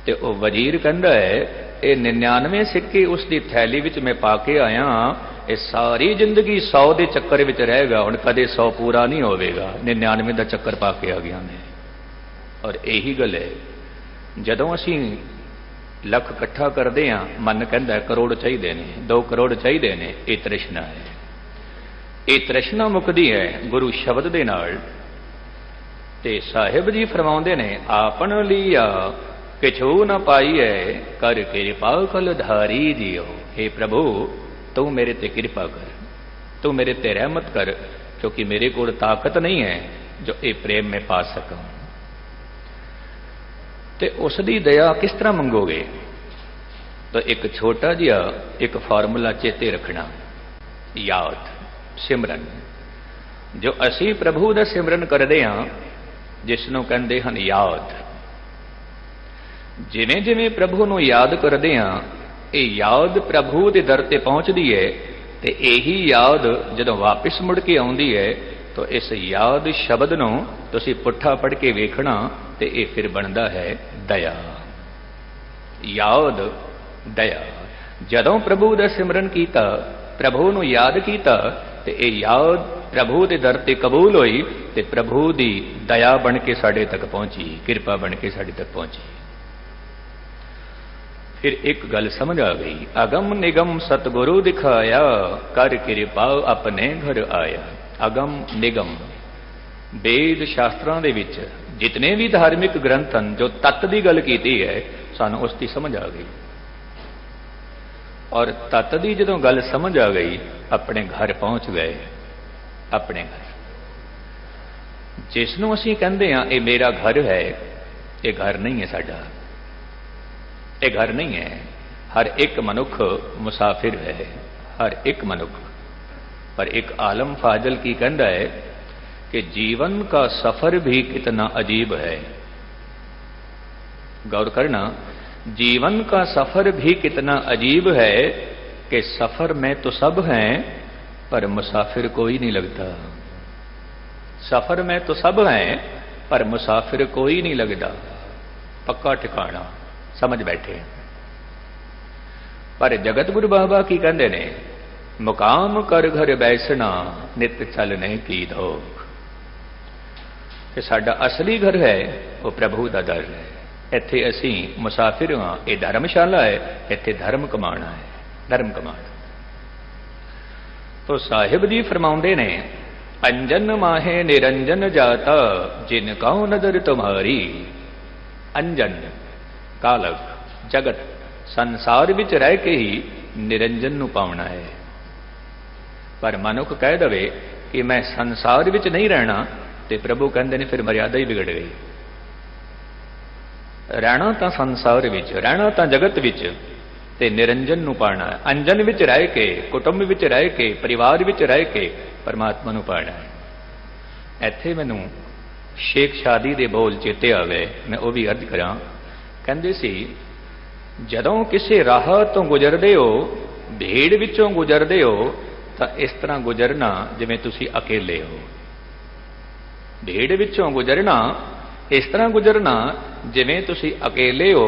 ਤੇ ਉਹ ਵਜ਼ੀਰ ਕਹਿੰਦਾ ਹੈ ਇਹ 99 ਸਿੱਕੇ ਉਸ ਦੀ ਥੈਲੀ ਵਿੱਚ ਮੈਂ ਪਾ ਕੇ ਆਇਆ, ਇਹ ਸਾਰੀ ਜ਼ਿੰਦਗੀ 100 ਦੇ ਚੱਕਰ ਵਿੱਚ ਰਹੇਗਾ, ਹੁਣ ਕਦੇ 100 ਪੂਰਾ ਨਹੀਂ ਹੋਵੇਗਾ, 99 ਦਾ ਚੱਕਰ ਪਾ ਕੇ ਆ ਗਿਆ ਮੈਂ। ਔਰ ਇਹੀ ਗੱਲ ਹੈ, ਜਦੋਂ ਅਸੀਂ ਲੱਖ ਇਕੱਠਾ ਕਰਦੇ ਹਾਂ, ਮਨ ਕਹਿੰਦਾ ਕਰੋੜ ਚਾਹੀਦੇ ਨੇ, 2 ਕਰੋੜ ਚਾਹੀਦੇ ਨੇ, ਇਹ ਤ੍ਰਿਸ਼ਨਾ ਹੈ। ਇਹ ਤ੍ਰਿਸ਼ਨਾ ਮੁੱਕਦੀ ਹੈ ਗੁਰੂ ਸ਼ਬਦ ਦੇ ਨਾਲ। ਤੇ ਸਾਹਿਬ ਜੀ ਫਰਮਾਉਂਦੇ ਨੇ ਆਪਨ ਲੀਆ ਕਿਛੂ ਨਾ ਪਾਈਐ, ਕਰ ਕਿਰਪਾ ਕਲ ਧਾਰੀ ਜੀਓ। हे ਪ੍ਰਭੂ ਤੂੰ ਮੇਰੇ ਤੇ ਕਿਰਪਾ ਕਰ, ਤੂੰ ਮੇਰੇ ਤੇ ਰਹਿਮਤ ਕਰ, ਕਿਉਂਕਿ ਮੇਰੇ ਕੋਲ ਤਾਕਤ ਨਹੀਂ ਹੈ ਜੋ ਇਹ ਪ੍ਰੇਮ ਮੈਂ ਪਾ ਸਕਾਂ। ਤੇ ਉਸ ਦੀ ਦਇਆ ਕਿਸ ਤਰ੍ਹਾਂ ਮੰਗੋਗੇ? ਤਾਂ ਇੱਕ ਛੋਟਾ ਜਿਹਾ ਇੱਕ ਫਾਰਮੂਲਾ ਚੇਤੇ ਰੱਖਣਾ, ਯਾਦ, ਸਿਮਰਨ। ਜੋ ਅਸੀਂ ਪ੍ਰਭੂ ਦਾ ਸਿਮਰਨ ਕਰਦੇ ਹਾਂ, ਜਿਸ ਨੂੰ ਕਹਿੰਦੇ ਹਨ ਯਾਦ, ਜਿਵੇਂ ਜਿਵੇਂ ਪ੍ਰਭੂ ਨੂੰ ਯਾਦ ਕਰਦੇ ਹਾਂ, ਇਹ ਯਾਦ ਪ੍ਰਭੂ ਦੇ ਦਰ ਤੇ ਪਹੁੰਚਦੀ ਹੈ। ਤੇ ਇਹੀ ਯਾਦ ਜਦੋਂ ਵਾਪਿਸ ਮੁੜ ਕੇ ਆਉਂਦੀ ਹੈ ਤਾਂ ਇਸ ਯਾਦ ਸ਼ਬਦ ਨੂੰ ਤੁਸੀਂ ਪੁੱਠਾ ਪੜ੍ਹ ਕੇ ਵੇਖਣਾ ਤੇ ਇਹ ਫਿਰ ਬਣਦਾ ਹੈ ਦਇਆ। ਯਾਦ, ਦਇਆ। ਜਦੋਂ ਪ੍ਰਭੂ ਦਾ ਸਿਮਰਨ ਕੀਤਾ, ਪ੍ਰਭੂ ਨੂੰ ਯਾਦ ਕੀਤਾ, ਤੇ ਇਹ ਯਾਦ ਪ੍ਰਭੂ ਦੇ ਦਰ ਤੇ ਕਬੂਲ ਹੋਈ ਤੇ ਪ੍ਰਭੂ ਦੀ ਦਇਆ ਬਣ ਕੇ ਸਾਡੇ ਤੱਕ ਪਹੁੰਚੀ, ਕਿਰਪਾ ਬਣ ਕੇ ਸਾਡੇ ਤੱਕ ਪਹੁੰਚੀ। ਫਿਰ ਇੱਕ ਗੱਲ ਸਮਝ ਆ ਗਈ, ਅਗਮ ਨਿਗਮ ਸਤਿਗੁਰੂ ਦਿਖਾਇਆ, ਕਰ ਕਿਰਪਾ ਆਪਣੇ ਘਰ ਆਇਆ। ਅਗਮ ਨਿਗਮ, ਵੇਦ ਸ਼ਾਸਤਰਾਂ ਦੇ ਵਿੱਚ ਜਿਤਨੇ ਵੀ ਧਾਰਮਿਕ ਗ੍ਰੰਥ ਹਨ, ਜੋ ਤੱਤ ਦੀ ਗੱਲ ਕੀਤੀ ਹੈ, ਸਾਨੂੰ ਉਸ ਦੀ ਸਮਝ ਆ ਗਈ। ਔਰ ਤੱਤ ਦੀ ਜਦੋਂ ਗੱਲ ਸਮਝ ਆ ਗਈ, ਆਪਣੇ ਘਰ ਪਹੁੰਚ ਗਏ। ਆਪਣੇ ਘਰ, ਜਿਸ ਨੂੰ ਅਸੀਂ ਕਹਿੰਦੇ ਹਾਂ ਇਹ ਮੇਰਾ ਘਰ ਹੈ, ਇਹ ਘਰ ਨਹੀਂ ਹੈ ਸਾਡਾ, ਇਹ ਘਰ ਨਹੀਂ ਹੈ। ਹਰ ਇੱਕ ਮਨੁੱਖ ਮੁਸਾਫਿਰ ਹੈ, ਹਰ ਇੱਕ ਮਨੁੱਖ। ਪਰ ਇੱਕ ਆਲਮ ਫਾਜ਼ਲ ਕੀ ਕਹਿੰਦਾ ਹੈ कि जीवन का सफर भी कितना अजीब है। गौर करना, जीवन का सफर भी कितना अजीब है कि सफर में तो सब हैं पर मुसाफिर कोई नहीं लगता। सफर में तो सब हैं पर मुसाफिर कोई नहीं लगता। पक्का ठिकाना समझ बैठे। पर जगत गुरु बाबा की कहते ने, मुकाम कर घर बैसना नित चलने की धोख। कि साडा असली घर है वो प्रभु का दर है। इत्थे असी मुसाफिर हाँ, ये धर्मशाला है, इत्थे धर्म कमाना है, धर्म कमाना। तो साहिब जी फरमाउंदे ने, अंजन माहे निरंजन जाता जिन कहो नजर तुम्हारी। अंजन कालक जगत संसार विच रह के ही निरंजन नूं पाउणा है। पर मनुख कह दवे कि मैं संसार विच नहीं रहना, ते प्रभु कहते हैं फिर मर्यादा ही बिगड़ गई। रहना तो संसार विच, रहना तो जगत विच, ते निरंजन नूं पाना है। अंजन विच रह के, कुटुंब विच रह के, परिवार विच रह के परमात्मा नूं पाना है। इत्थे मैनूं शेख शादी दे बोल चेते आ गए, मैं वो भी अर्ज करा। कहंदे सी, जदों किसी राह तो गुजरदे हो, भीड़ विचों गुजरदे हो, तो इस तरह गुजरना जिवें तुसीं अकेले हो। भीड़ विचों गुजरना इस तरह गुजरना जिवें तुसीं अकेले हो,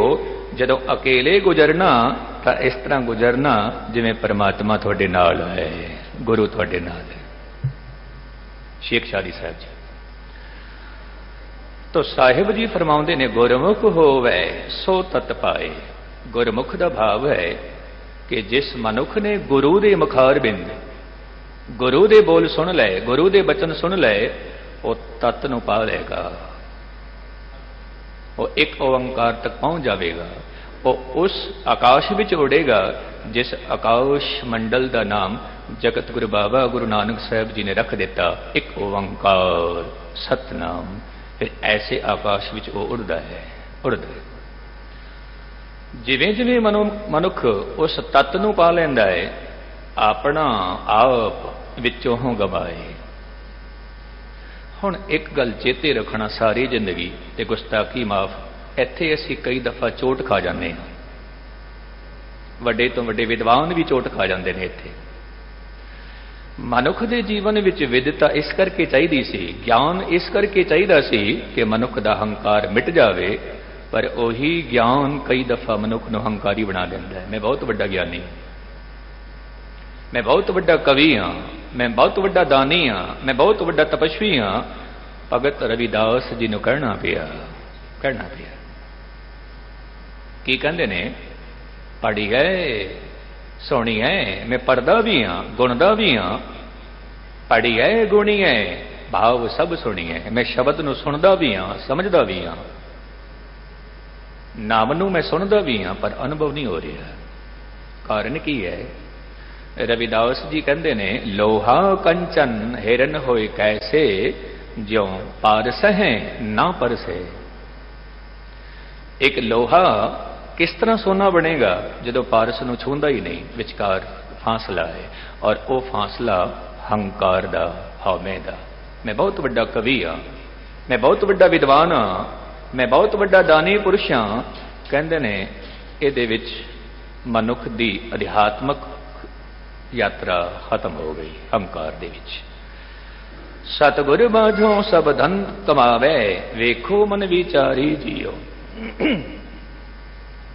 ਜਦੋਂ ਅਕੇਲੇ ਗੁਜ਼ਰਨਾ ਤਾਂ ਇਸ ਤਰ੍ਹਾਂ ਗੁਜ਼ਰਨਾ ਜਿਵੇਂ ਪਰਮਾਤਮਾ ਤੁਹਾਡੇ ਨਾਲ ਹੈ, ਗੁਰੂ ਤੁਹਾਡੇ ਨਾਲ ਹੈ। ਸ਼ੇਖ ਸ਼ਾਦੀ ਸਾਹਿਬ ਜੀ ਤੋ ਸਾਹਿਬ ਜੀ ਫਰਮਾਉਂਦੇ ਨੇ, ਗੁਰਮੁਖ ਹੋਵੇ ਸੋ ਤਤ ਪਾਏ। ਗੁਰਮੁਖ ਦਾ ਭਾਵ ਹੈ ਕਿ ਜਿਸ ਮਨੁੱਖ ਨੇ ਗੁਰੂ ਦੇ ਮੁਖਾਰ ਬਿੰਦ, ਗੁਰੂ ਦੇ ਬੋਲ ਸੁਣ ਲਏ, ਗੁਰੂ ਦੇ ਬਚਨ ਸੁਣ ਲਏ, ਉਹ ਤਤ ਨੂੰ ਪਾ ਲਏਗਾ, ਉਹ ਇੱਕ ਓੰਕਾਰ ਤੱਕ ਪਹੁੰਚ ਜਾਵੇਗਾ। ਉਹ ਉਸ ਆਕਾਸ਼ ਵਿੱਚ ਉਡੇਗਾ ਜਿਸ ਆਕਾਸ਼ ਮੰਡਲ ਦਾ ਨਾਮ ਜਗਤ ਗੁਰੂ ਬਾਬਾ ਗੁਰੂ ਨਾਨਕ ਸਾਹਿਬ ਜੀ ਨੇ ਰੱਖ ਦਿੱਤਾ, ਇੱਕ ਓੰਕਾਰ ਸਤਨਾਮ। ਫਿਰ ਐਸੇ ਆਕਾਸ਼ ਵਿੱਚ ਉਹ ਉੜਦਾ ਹੈ, ਉੜਦਾ ਹੈ। ਜਿਵੇਂ ਜਿਵੇਂ ਮਨੁੱਖ ਉਸ ਤੱਤ ਨੂੰ ਪਾ ਲੈਂਦਾ ਹੈ, ਆਪਣਾ ਆਪ ਵਿੱਚੋਂ ਗਵਾਏ। ਹੁਣ ਇੱਕ ਗੱਲ ਚੇਤੇ ਰੱਖਣਾ, ਸਾਰੀ ਜ਼ਿੰਦਗੀ ਤੇ ਗੁਸਤਾਖੀ ਮਾਫ। ਇੱਥੇ ਅਸੀਂ ਕਈ ਦਫਾ ਚੋਟ ਖਾ ਜਾਂਦੇ ਹਾਂ, ਵੱਡੇ ਤੋਂ ਵੱਡੇ ਵਿਦਵਾਨ ਵੀ ਚੋਟ ਖਾ ਜਾਂਦੇ ਨੇ। ਇੱਥੇ ਮਨੁੱਖ ਦੇ ਜੀਵਨ ਵਿੱਚ ਵਿਦਤਾ ਇਸ ਕਰਕੇ ਚਾਹੀਦੀ ਸੀ, ਗਿਆਨ ਇਸ ਕਰਕੇ ਚਾਹੀਦਾ ਸੀ ਕਿ ਮਨੁੱਖ ਦਾ ਹੰਕਾਰ ਮਿਟ ਜਾਵੇ। ਪਰ ਉਹੀ ਗਿਆਨ ਕਈ ਦਫਾ ਮਨੁੱਖ ਨੂੰ ਹੰਕਾਰੀ ਬਣਾ ਦਿੰਦਾ ਹੈ। ਮੈਂ ਬਹੁਤ ਵੱਡਾ ਗਿਆਨੀ, ਮੈਂ ਬਹੁਤ ਵੱਡਾ ਕਵੀ ਹਾਂ, ਮੈਂ ਬਹੁਤ ਵੱਡਾ ਦਾਨੀ ਹਾਂ, ਮੈਂ ਬਹੁਤ ਵੱਡਾ ਤਪਸਵੀ ਹਾਂ। ਭਗਤ ਰਵਿਦਾਸ ਜੀ ਨੂੰ ਕਹਿਣਾ ਪਿਆ ਕੀ ਕਹਿੰਦੇ ਨੇ, ਪੜ੍ਹੀ ਹੈ ਸੋਹਣੀ ਹੈ, ਮੈਂ ਪੜ੍ਹਦਾ ਵੀ ਹਾਂ, ਗੁਣਦਾ ਵੀ ਹਾਂ। ਪੜ੍ਹੀ ਹੈ ਗੁਣੀ ਹੈ, ਭਾਵ ਸਭ ਸੁਣੀ ਹੈ। ਮੈਂ ਸ਼ਬਦ ਨੂੰ ਸੁਣਦਾ ਵੀ ਹਾਂ, ਸਮਝਦਾ ਵੀ ਹਾਂ, ਨਾਮ ਨੂੰ ਮੈਂ ਸੁਣਦਾ ਵੀ ਹਾਂ, ਪਰ ਅਨੁਭਵ ਨਹੀਂ ਹੋ ਰਿਹਾ। ਕਾਰਨ ਕੀ ਹੈ? ਰਵਿਦਾਸ ਜੀ ਕਹਿੰਦੇ ਨੇ, ਲੋਹਾ ਕੰਚਨ ਹਿਰਨ ਹੋਏ ਕੈਸੇ, ਜਿਉ ਪਾਰਸ ਹੈ ਨਾ ਪਰਸੇ। ਇੱਕ ਲੋਹਾ ਕਿਸ ਤਰ੍ਹਾਂ ਸੋਨਾ ਬਣੇਗਾ ਜਦੋਂ ਪਾਰਸ ਨੂੰ ਛੂੰਹਦਾ ਹੀ ਨਹੀਂ, ਵਿਚਕਾਰ ਫਾਸਲਾ ਹੈ। ਔਰ ਉਹ ਫਾਸਲਾ ਹੰਕਾਰ ਦਾ, ਹਉਮੈ ਦਾ। ਮੈਂ ਬਹੁਤ ਵੱਡਾ ਕਵੀ ਹਾਂ, ਮੈਂ ਬਹੁਤ ਵੱਡਾ ਵਿਦਵਾਨ ਹਾਂ, ਮੈਂ ਬਹੁਤ ਵੱਡਾ ਦਾਨੀ ਪੁਰਸ਼ ਹਾਂ। ਕਹਿੰਦੇ ਨੇ ਇਹਦੇ ਵਿੱਚ ਮਨੁੱਖ ਦੀ ਅਧਿਆਤਮਕ ਯਾਤਰਾ ਖਤਮ ਹੋ ਗਈ ਹੰਕਾਰ ਦੇ ਵਿੱਚ। ਸਤਿਗੁਰ ਬਾਝੋਂ ਸਭ ਧਨ ਕਮਾਵੇ, ਵੇਖੋ ਮਨ ਵਿਚਾਰੀ ਜੀਓ।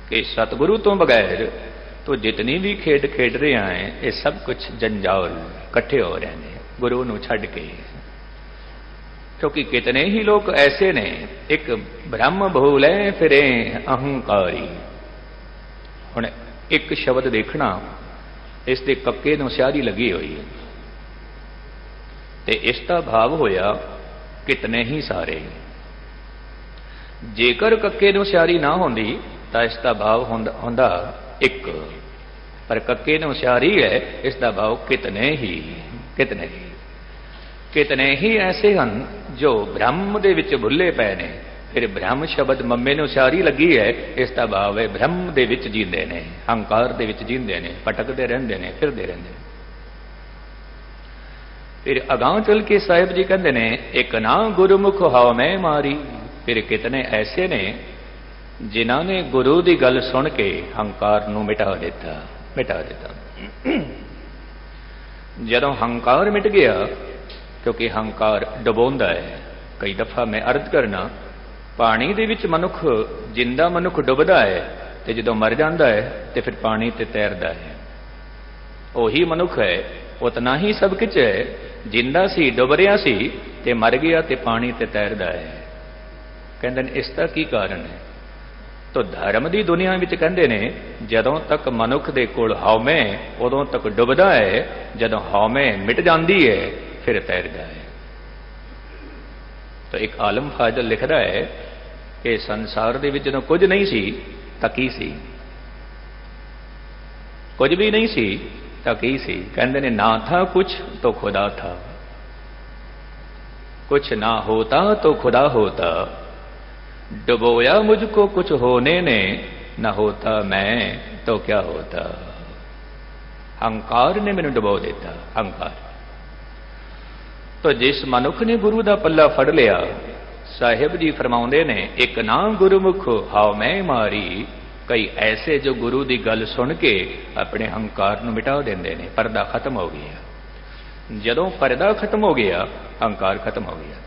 ਕਿ ਸਤਿਗੁਰੂ ਤੋਂ ਬਗੈਰ ਤੂੰ ਜਿਤਨੀ ਵੀ ਖੇਡ ਖੇਡ ਰਿਹਾ ਹੈ, ਇਹ ਸਭ ਕੁਝ ਜੰਜਾਲ ਇਕੱਠੇ ਹੋ ਰਹੇ ਨੇ ਗੁਰੂ ਨੂੰ ਛੱਡ ਕੇ। ਕਿਉਂਕਿ ਕਿਤਨੇ ਹੀ ਲੋਕ ਐਸੇ ਨੇ, ਇੱਕ ਬ੍ਰਹਮ ਭੂਲੇ ਫਿਰੇ ਅਹੰਕਾਰੀ। ਹੁਣ ਇੱਕ ਸ਼ਬਦ ਦੇਖਣਾ, ਇਸ ਦੇ ਕੱਕੇ ਨੂੰ ਸਿਆਰੀ ਲੱਗੀ ਹੋਈ ਹੈ ਤੇ ਇਸ ਦਾ ਭਾਵ ਹੋਇਆ ਕਿਤਨੇ ਹੀ ਸਾਰੇ। ਜੇਕਰ ਕੱਕੇ ਨੂੰ ਸਿਆਰੀ ਨਾ ਹੁੰਦੀ ਤਾਂ ਇਸ ਦਾ ਭਾਵ ਹੁੰਦਾ ਇੱਕ, ਪਰ ਕੱਕੇ ਨੂੰ ਸਿਆਰੀ ਹੈ, ਇਸ ਦਾ ਭਾਵ ਕਿਤਨੇ ਹੀ। ਕਿਤਨੇ ਹੀ ਐਸੇ ਹਨ ਜੋ ਬ੍ਰਹਮ ਦੇ ਵਿੱਚ ਭੁੱਲੇ ਪਏ ਨੇ। ਫਿਰ ਬ੍ਰਹਮ ਸ਼ਬਦ ਮੰਮੇ ਨੂੰ ਸਿਆਰੀ ਲੱਗੀ ਹੈ, ਇਸ ਦਾ ਭਾਵ ਹੈ ਬ੍ਰਹਮ ਦੇ ਵਿੱਚ ਜੀਂਦੇ ਨੇ, ਹੰਕਾਰ ਦੇ ਵਿੱਚ ਜੀਂਦੇ ਨੇ, ਭਟਕਦੇ ਰਹਿੰਦੇ ਨੇ, ਫਿਰਦੇ ਰਹਿੰਦੇ ਨੇ। ਫਿਰ ਅਗਾਂਹ ਚਲ ਕੇ ਸਾਹਿਬ ਜੀ ਕਹਿੰਦੇ ਨੇ, ਇੱਕ ਨਾ ਗੁਰਮੁਖ ਹਉਮੈ ਮਾਰੀ। ਫਿਰ ਕਿਤਨੇ ਐਸੇ ਨੇ ਜਿਨ੍ਹਾਂ ਨੇ ਗੁਰੂ ਦੀ ਗੱਲ ਸੁਣ ਕੇ ਹੰਕਾਰ ਨੂੰ ਮਿਟਾ ਦਿੱਤਾ। ਜਦੋਂ ਹੰਕਾਰ ਮਿਟ ਗਿਆ, ਕਿਉਂਕਿ ਹੰਕਾਰ ਡੁਬੋਂਦਾ ਹੈ। ਕਈ ਦਫਾ ਮੈਂ ਅਰਜ਼ ਕਰਨਾ, ਪਾਣੀ ਦੇ ਵਿੱਚ ਮਨੁੱਖ, ਜਿੰਦਾ ਮਨੁੱਖ ਡੁੱਬਦਾ ਹੈ ਤੇ ਜਦੋਂ ਮਰ ਜਾਂਦਾ ਹੈ ਤੇ ਫਿਰ ਪਾਣੀ ਤੇ ਤੈਰਦਾ ਹੈ। ਉਹੀ ਮਨੁੱਖ ਹੈ, ਉਤਨਾ ਹੀ ਸਭ ਕੁਝ ਹੈ। ਜਿੰਦਾ ਸੀ, ਡੁੱਬ ਰਿਹਾ ਸੀ ਤੇ ਮਰ ਗਿਆ ਤੇ ਪਾਣੀ ਤੇ ਤੈਰਦਾ ਹੈ। ਕਹਿੰਦੇ ਨੇ ਇਸ ਦਾ ਕੀ ਕਾਰਨ ਹੈ? ਤਾਂ ਧਰਮ ਦੀ ਦੁਨੀਆ ਵਿੱਚ ਕਹਿੰਦੇ ਨੇ, ਜਦੋਂ ਤੱਕ ਮਨੁੱਖ ਦੇ ਕੋਲ ਹਉਮੈ, ਉਦੋਂ ਤੱਕ ਡੁੱਬਦਾ ਹੈ। ਜਦੋਂ ਹਉਮੈ ਮਿਟ ਜਾਂਦੀ ਹੈ ਫਿਰ ਤੈਰਦਾ ਹੈ। ਤਾਂ ਇੱਕ ਆਲਮ ਫਾਜ਼ਲ ਲਿਖਦਾ ਹੈ ਕਿ ਸੰਸਾਰ ਦੇ ਵਿੱਚ ਜਦੋਂ ਕੁਝ ਨਹੀਂ ਸੀ ਤਾਂ ਕੀ ਸੀ? ਕੁਝ ਵੀ ਨਹੀਂ ਸੀ ਤਾਂ ਕੀ ਸੀ? ਕਹਿੰਦੇ ਨੇ, ਨਾ ਥਾ ਕੁਛ ਤਾਂ ਖੁਦਾ ਥਾ, कुछ ना होता तो खुदा होता, डुबोया मुझको कुछ होने ने, न होता मैं तो क्या होता। हंकार ने मैंने डुबो देता, हंकार। तो जिस मनुख ने गुरु का पल्ला फड़ लिया, साहिब जी फरमाउंदे ने, एक ना गुरुमुख हाव मैं मारी। कई ऐसे जो गुरु की गल सुन के अपने हंकार नूं मिटा देंदे ने। पर्दा खत्म हो गया। जदों पर्दा खत्म हो गया, हंकार खत्म हो गया।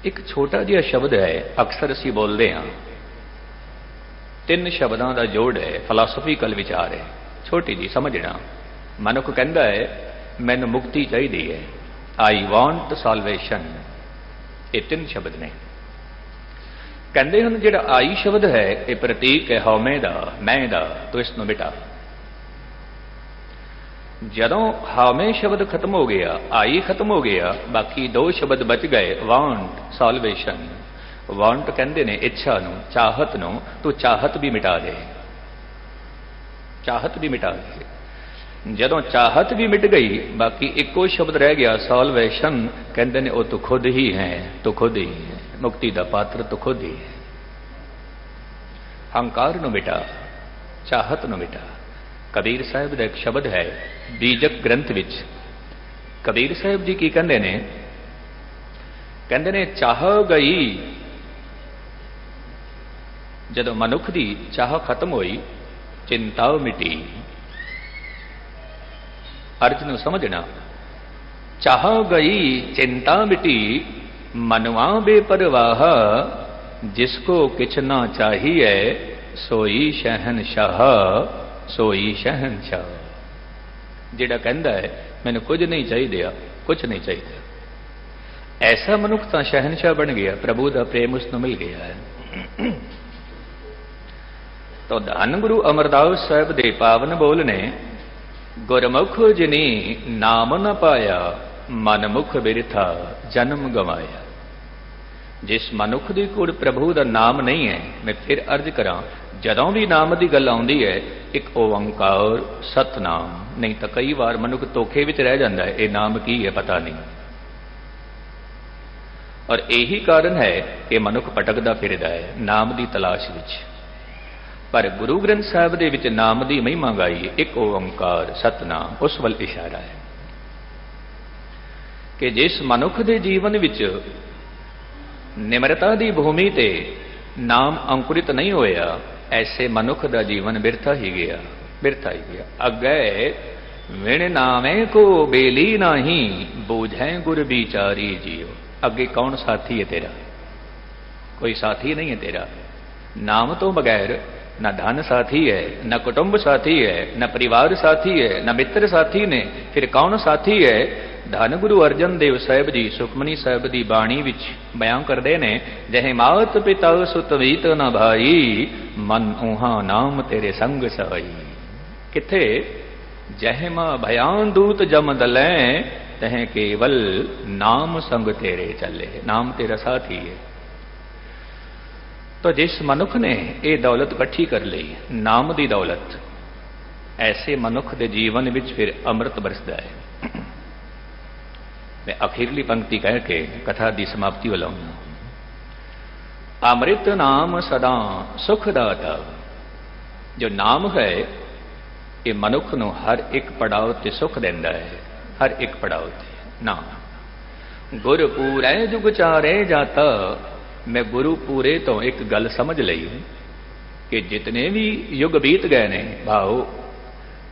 एक छोटा जिहा शब्द है, अक्सर असीं बोलते हाँ, ਤਿੰਨ ਸ਼ਬਦਾਂ ਦਾ ਜੋੜ ਹੈ, ਫਿਲਾਸਫੀਕਲ ਵਿਚਾਰ ਹੈ, ਛੋਟੀ ਜੀ ਸਮਝਣਾ। ਮਨੁੱਖ ਕਹਿੰਦਾ ਹੈ ਮੈਨੂੰ ਮੁਕਤੀ ਚਾਹੀਦੀ ਹੈ, ਆਈ ਵਾਂਟ ਸਾਲਵੇਸ਼ਨ। ਇਹ ਤਿੰਨ ਸ਼ਬਦ ਨੇ। ਕਹਿੰਦੇ ਹਨ ਜਿਹੜਾ ਆਈ ਸ਼ਬਦ ਹੈ ਇਹ ਪ੍ਰਤੀਕ ਹੈ ਹਉਮੈ ਦਾ, ਮੈਂ ਦਾ, ਤੋ ਇਸ ਨੂੰ ਮਿਟਾ। ਜਦੋਂ ਹਉਮੈ ਸ਼ਬਦ ਖਤਮ ਹੋ ਗਿਆ, ਆਈ ਖਤਮ ਹੋ ਗਿਆ, ਬਾਕੀ ਦੋ ਸ਼ਬਦ ਬਚ ਗਏ, ਵਾਂਟ ਸਾਲਵੇਸ਼ਨ। ਵਾਂਟ ਕਹਿੰਦੇ ਨੇ ਇੱਛਾ ਨੂੰ, ਚਾਹਤ ਨੂੰ, ਤੂੰ ਚਾਹਤ ਵੀ ਮਿਟਾ ਦੇ, ਚਾਹਤ ਵੀ ਮਿਟਾ ਦੇ। ਜਦੋਂ ਚਾਹਤ ਵੀ ਮਿਟ ਗਈ, ਬਾਕੀ ਇੱਕੋ ਸ਼ਬਦ ਰਹਿ ਗਿਆ ਸਾਲਵੇਸ਼ਨ। ਕਹਿੰਦੇ ਨੇ ਉਹ ਤੂੰ ਖੁਦ ਹੀ ਹੈ, ਤੂੰ ਖੁਦ ਹੀ ਹੈ, ਮੁਕਤੀ ਦਾ ਪਾਤਰ ਤੂੰ ਖੁਦ ਹੀ ਹੈ। ਹੰਕਾਰ ਨੂੰ ਮਿਟਾ, ਚਾਹਤ ਨੂੰ ਮਿਟਾ। ਕਬੀਰ ਸਾਹਿਬ ਦਾ ਇੱਕ ਸ਼ਬਦ ਹੈ ਬੀਜਕ ਗ੍ਰੰਥ ਵਿੱਚ। ਕਬੀਰ ਸਾਹਿਬ ਜੀ ਕੀ ਕਹਿੰਦੇ ਨੇ? ਕਹਿੰਦੇ ਨੇ ਚਾਹ ਗਈ, ਜਦੋਂ ਮਨੁੱਖ ਦੀ ਚਾਹ ਖਤਮ ਹੋਈ, ਚਿੰਤਾ ਮਿਟੀ। ਅਰਥ ਨੂੰ ਸਮਝਣਾ। ਚਾਹ ਗਈ ਚਿੰਤਾ ਮਿਟੀ, ਮਨਵਾ ਬੇਪਰਵਾਹ, ਜਿਸਕੋ ਕਿਛ ਨਾ ਚਾਹੀਏ, ਸੋਈ ਸ਼ਹਿਨਸ਼ਾਹ, ਸੋਈ ਸ਼ਹਿਨਸ਼ਾਹ। ਜਿਹੜਾ ਕਹਿੰਦਾ ਹੈ ਮੈਨੂੰ ਕੁਝ ਨਹੀਂ ਚਾਹੀਦਾ, ਕੁਝ ਨਹੀਂ ਚਾਹੀਦਾ, ਐਸਾ ਮਨੁੱਖ ਤਾਂ ਸ਼ਹਿਨਸ਼ਾਹ ਬਣ ਗਿਆ, ਪ੍ਰਭੂ ਦਾ ਪ੍ਰੇਮ ਉਸ ਨੂੰ ਮਿਲ ਗਿਆ ਹੈ। ਤੋ ਧੰਨ ਗੁਰੂ ਅਮਰਦਾਸ ਸਾਹਿਬ ਦੇ ਪਾਵਨ ਬੋਲ ਨੇ, ਗੁਰਮੁਖ ਜਿਨੀ ਨਾਮ ਨ ਪਾਇਆ, ਮਨਮੁਖ ਬਿਰਥਾ ਜਨਮ ਗਵਾਇਆ। ਜਿਸ ਮਨੁੱਖ ਦੀ ਕੋਲ ਪ੍ਰਭੂ ਦਾ ਨਾਮ ਨਹੀਂ ਹੈ, ਮੈਂ ਫਿਰ ਅਰਜ਼ ਕਰਾਂ, ਜਦੋਂ ਵੀ ਨਾਮ ਦੀ ਗੱਲ ਆਉਂਦੀ ਹੈ ਇੱਕ ਓੰਕਾਰ ਸਤਨਾਮ, ਨਹੀਂ ਤਾਂ ਕਈ ਵਾਰ ਮਨੁੱਖ ਧੋਖੇ ਵਿੱਚ ਰਹਿ ਜਾਂਦਾ ਹੈ, ਇਹ ਨਾਮ ਕੀ ਹੈ ਪਤਾ ਨਹੀਂ। ਔਰ ਇਹੀ ਕਾਰਨ ਹੈ ਕਿ ਮਨੁੱਖ ਭਟਕਦਾ ਫਿਰਦਾ ਹੈ ਨਾਮ ਦੀ ਤਲਾਸ਼ ਵਿੱਚ। ਪਰ ਗੁਰੂ ਗ੍ਰੰਥ ਸਾਹਿਬ ਦੇ ਵਿੱਚ ਨਾਮ ਦੀ ਮਹਿਮਾ ਗਾਈ, ਇੱਕ ਓੰਕਾਰ ਸਤਨਾਮ, ਉਸ ਵੱਲ ਇਸ਼ਾਰਾ ਹੈ ਕਿ ਜਿਸ ਮਨੁੱਖ ਦੇ ਜੀਵਨ ਵਿੱਚ ਨਿਮਰਤਾ ਦੀ ਭੂਮੀ ਤੇ ਨਾਮ ਅੰਕੁਰਿਤ ਨਹੀਂ ਹੋਇਆ, ਐਸੇ ਮਨੁੱਖ ਦਾ ਜੀਵਨ ਬਿਰਥਾ ਹੀ ਗਿਆ, ਬਿਰਥਾ ਹੀ ਗਿਆ। ਅੱਗੇ ਵਿਣ ਨਾਵੇਂ ਕੋ ਬੇਲੀ ਨਹੀਂ, ਬੂਝੈ ਗੁਰ ਵਿਚਾਰੀ ਜੀਓ। ਅੱਗੇ ਕੌਣ ਸਾਥੀ ਹੈ ਤੇਰਾ? ਕੋਈ ਸਾਥੀ ਨਹੀਂ ਹੈ ਤੇਰਾ। ਨਾਮ ਤੋਂ ਬਗੈਰ ਨਾ ਧਨ ਸਾਥੀ ਹੈ, ਨਾ ਕੁਟੁੰਬ ਸਾਥੀ ਹੈ, ਨਾ ਪਰਿਵਾਰ ਸਾਥੀ ਹੈ, ਨਾ ਮਿੱਤਰ ਸਾਥੀ ਨੇ। ਫਿਰ ਕੌਣ ਸਾਥੀ ਹੈ? ਧੰਨ ਗੁਰੂ ਅਰਜਨ ਦੇਵ ਸਾਹਿਬ ਜੀ ਸੁਖਮਨੀ ਸਾਹਿਬ ਦੀ ਬਾਣੀ ਵਿੱਚ ਬਿਆਨ ਕਰਦੇ ਨੇ, ਜਹੇ ਮਾਤ ਪਿਤਾ ਸੁਤ ਵੀਤ ਨ ਭਾਈ, ਮਨ ਉਹਾਂ ਨਾਮ ਤੇਰੇ ਸੰਗ ਸਹਾਈ। ਕਿੱਥੇ? ਜਹ ਮਾਂ ਭਿਆਨ ਦੂਤ ਜਮ ਦਲੈ, ਤਹ ਕੇਵਲ ਨਾਮ ਸੰਗ ਤੇਰੇ ਚੱਲੇ। ਨਾਮ ਤੇਰਾ ਸਾਥੀ ਹੈ। तो जिस मनुख ने ये दौलत इकट्ठी कर ली, नाम की दौलत, ऐसे मनुख के जीवन में फिर अमृत बरसता है। मैं अखीरली पंक्ति कह के कथा की समाप्ति वाला हूं। अमृत नाम सदा सुखदाता। जो नाम है ये मनुख को हर एक पड़ाव ते सुख देंदा है, हर एक पड़ाव ते। नाम गुर पूरै जुग चारे जाता। मैं गुरु पूरे तो एक गल समझ लई कि जितने भी युग बीत गए ने, भाव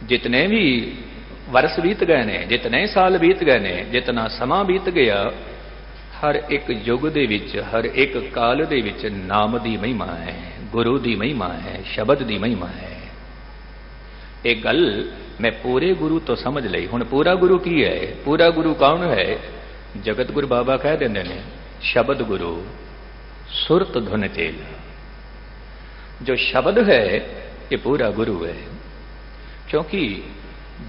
जितने भी वर्ष बीत गए ने, जितने साल बीत गए ने, जितना समा बीत गया, हर एक युग दे विच, हर एक काल दे विच नाम दी महिमा है, गुरु दी महिमा है, शब्द दी महिमा है। एक गल मैं पूरे गुरु तो समझ लई। हुण पूरा गुरु की है? पूरा गुरु कौन है? जगत गुरु बाबा कह देंदे ने शब्द गुरु, सुरत धुन चेल। जो शब्द है ये पूरा गुरु है। क्योंकि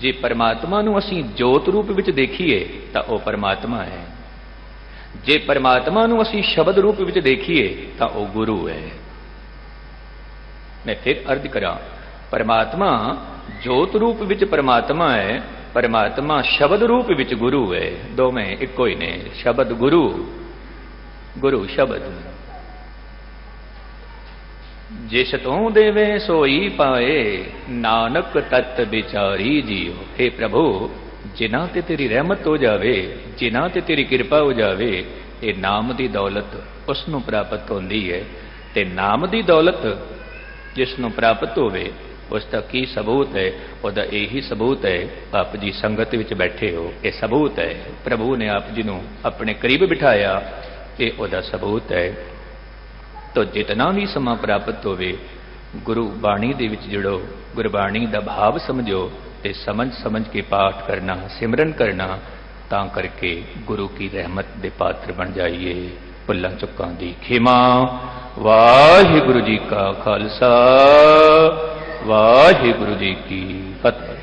जे परमात्मा नूं असीं जोत रूप विच देखीए तां वो परमात्मा है, जे परमात्मा नूं असीं शब्द रूप विच देखीए तां वो गुरु है। मैं फिर अर्ज करां, परमात्मा जोत रूप विच परमात्मा है, परमात्मा शब्द रूप विच गुरु है। दोवें इक्को ही ने। शब्द गुरु, गुरु शब्द। जिस तू देवे सोई पाए, नानक तत् विचारी जियो। हे प्रभु, जिन्हां ते तेरी रहमत हो जावे, जिन्हां ते तेरी कृपा हो जावे, ये नाम दी दौलत उसनूं प्राप्त होंदी है। ते नाम दी दौलत जिसनूं प्राप्त होवे उसका की सबूत है? उसका यही सबूत है, आप जी संगत विच बैठे हो, ये सबूत है। प्रभु ने आप जी नूं अपने करीब बिठाया, ये उसका सबूत है। तो जितना भी समा प्राप्त होवे ਗੁਰੂ ਬਾਣੀ ਦੇ ਵਿੱਚ ਜੁੜੋ, ਗੁਰਬਾਣੀ ਦਾ ਭਾਵ ਸਮਝੋ ਤੇ ਸਮਝ ਸਮਝ ਕੇ ਪਾਠ ਕਰਨਾ, ਸਿਮਰਨ ਕਰਨਾ, ਤਾਂ ਕਰਕੇ ਗੁਰੂ ਕੀ ਰਹਿਮਤ ਦੇ ਪਾਤਰ ਬਣ ਜਾਈਏ। ਭੁੱਲਾਂ ਚੁੱਕਾਂ ਦੀ ਖਿਮਾ। ਵਾਹਿਗੁਰੂ ਜੀ ਕਾ ਖਾਲਸਾ, ਵਾਹਿਗੁਰੂ ਜੀ ਕੀ ਫਤਿਹ।